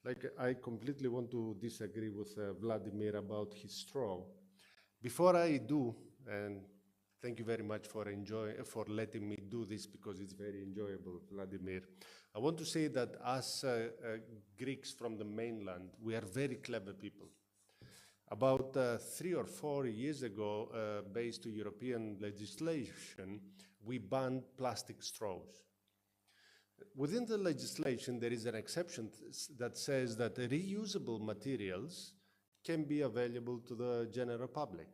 Like, I completely want to disagree with Vladimir about his straw. Before I do, and thank you very much for letting me do this, because it's very enjoyable, Vladimir. I want to say that us Greeks from the mainland, we are very clever people. About 3 or 4 years ago, based on European legislation, we banned plastic straws. Within the legislation, there is an exception that says that reusable materials can be available to the general public.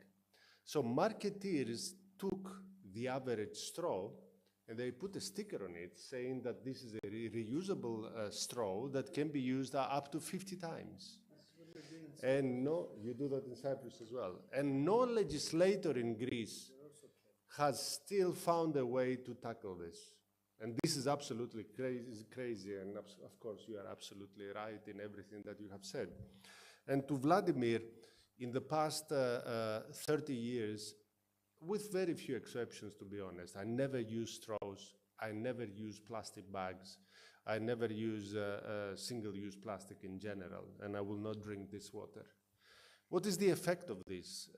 So marketeers took the average straw and they put a sticker on it saying that this is a reusable straw that can be used up to 50 times. And no, you do that in Cyprus as well. And no legislator in Greece has still found a way to tackle this. And this is absolutely crazy, and of course you are absolutely right in everything that you have said. And to Vladimir, in the past 30 years, with very few exceptions, to be honest, I never use straws, I never use plastic bags, I never use single-use plastic in general, and I will not drink this water. What is the effect of this?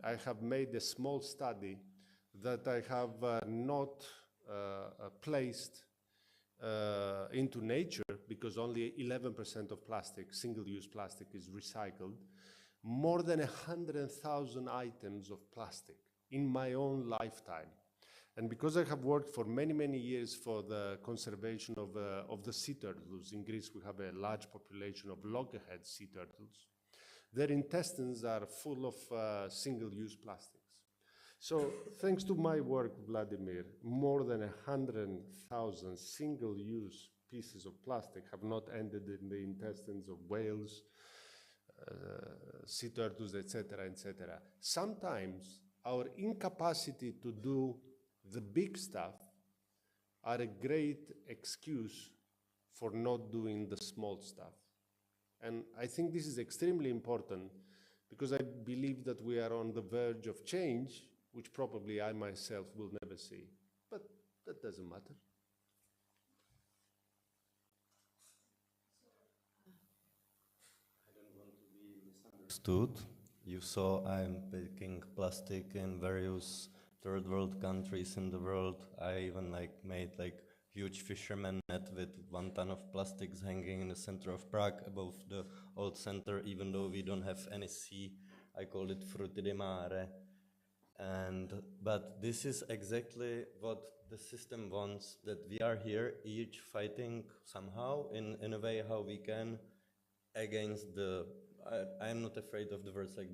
I have made a small study that I have not placed into nature, because only 11% of plastic, single-use plastic, is recycled. More than 100,000 items of plastic in my own lifetime. And because I have worked for many, many years for the conservation of the sea turtles, in Greece we have a large population of loggerhead sea turtles, their intestines are full of single-use plastics. So thanks to my work, Vladimir, more than 100,000 single-use pieces of plastic have not ended in the intestines of whales, sea turtles, etc., etc. Sometimes our incapacity to do the big stuff are a great excuse for not doing the small stuff. And I think this is extremely important, because I believe that we are on the verge of change, which probably I myself will never see. But that doesn't matter. I don't want to be misunderstood. You saw I'm picking plastic in various third world countries in the world. I even made huge fisherman net with 1 ton of plastics hanging in the center of Prague above the old center, even though we don't have any sea. I call it frutti di mare. But this is exactly what the system wants that we are here, each fighting somehow in a way how we can against the, I'm not afraid of the words like the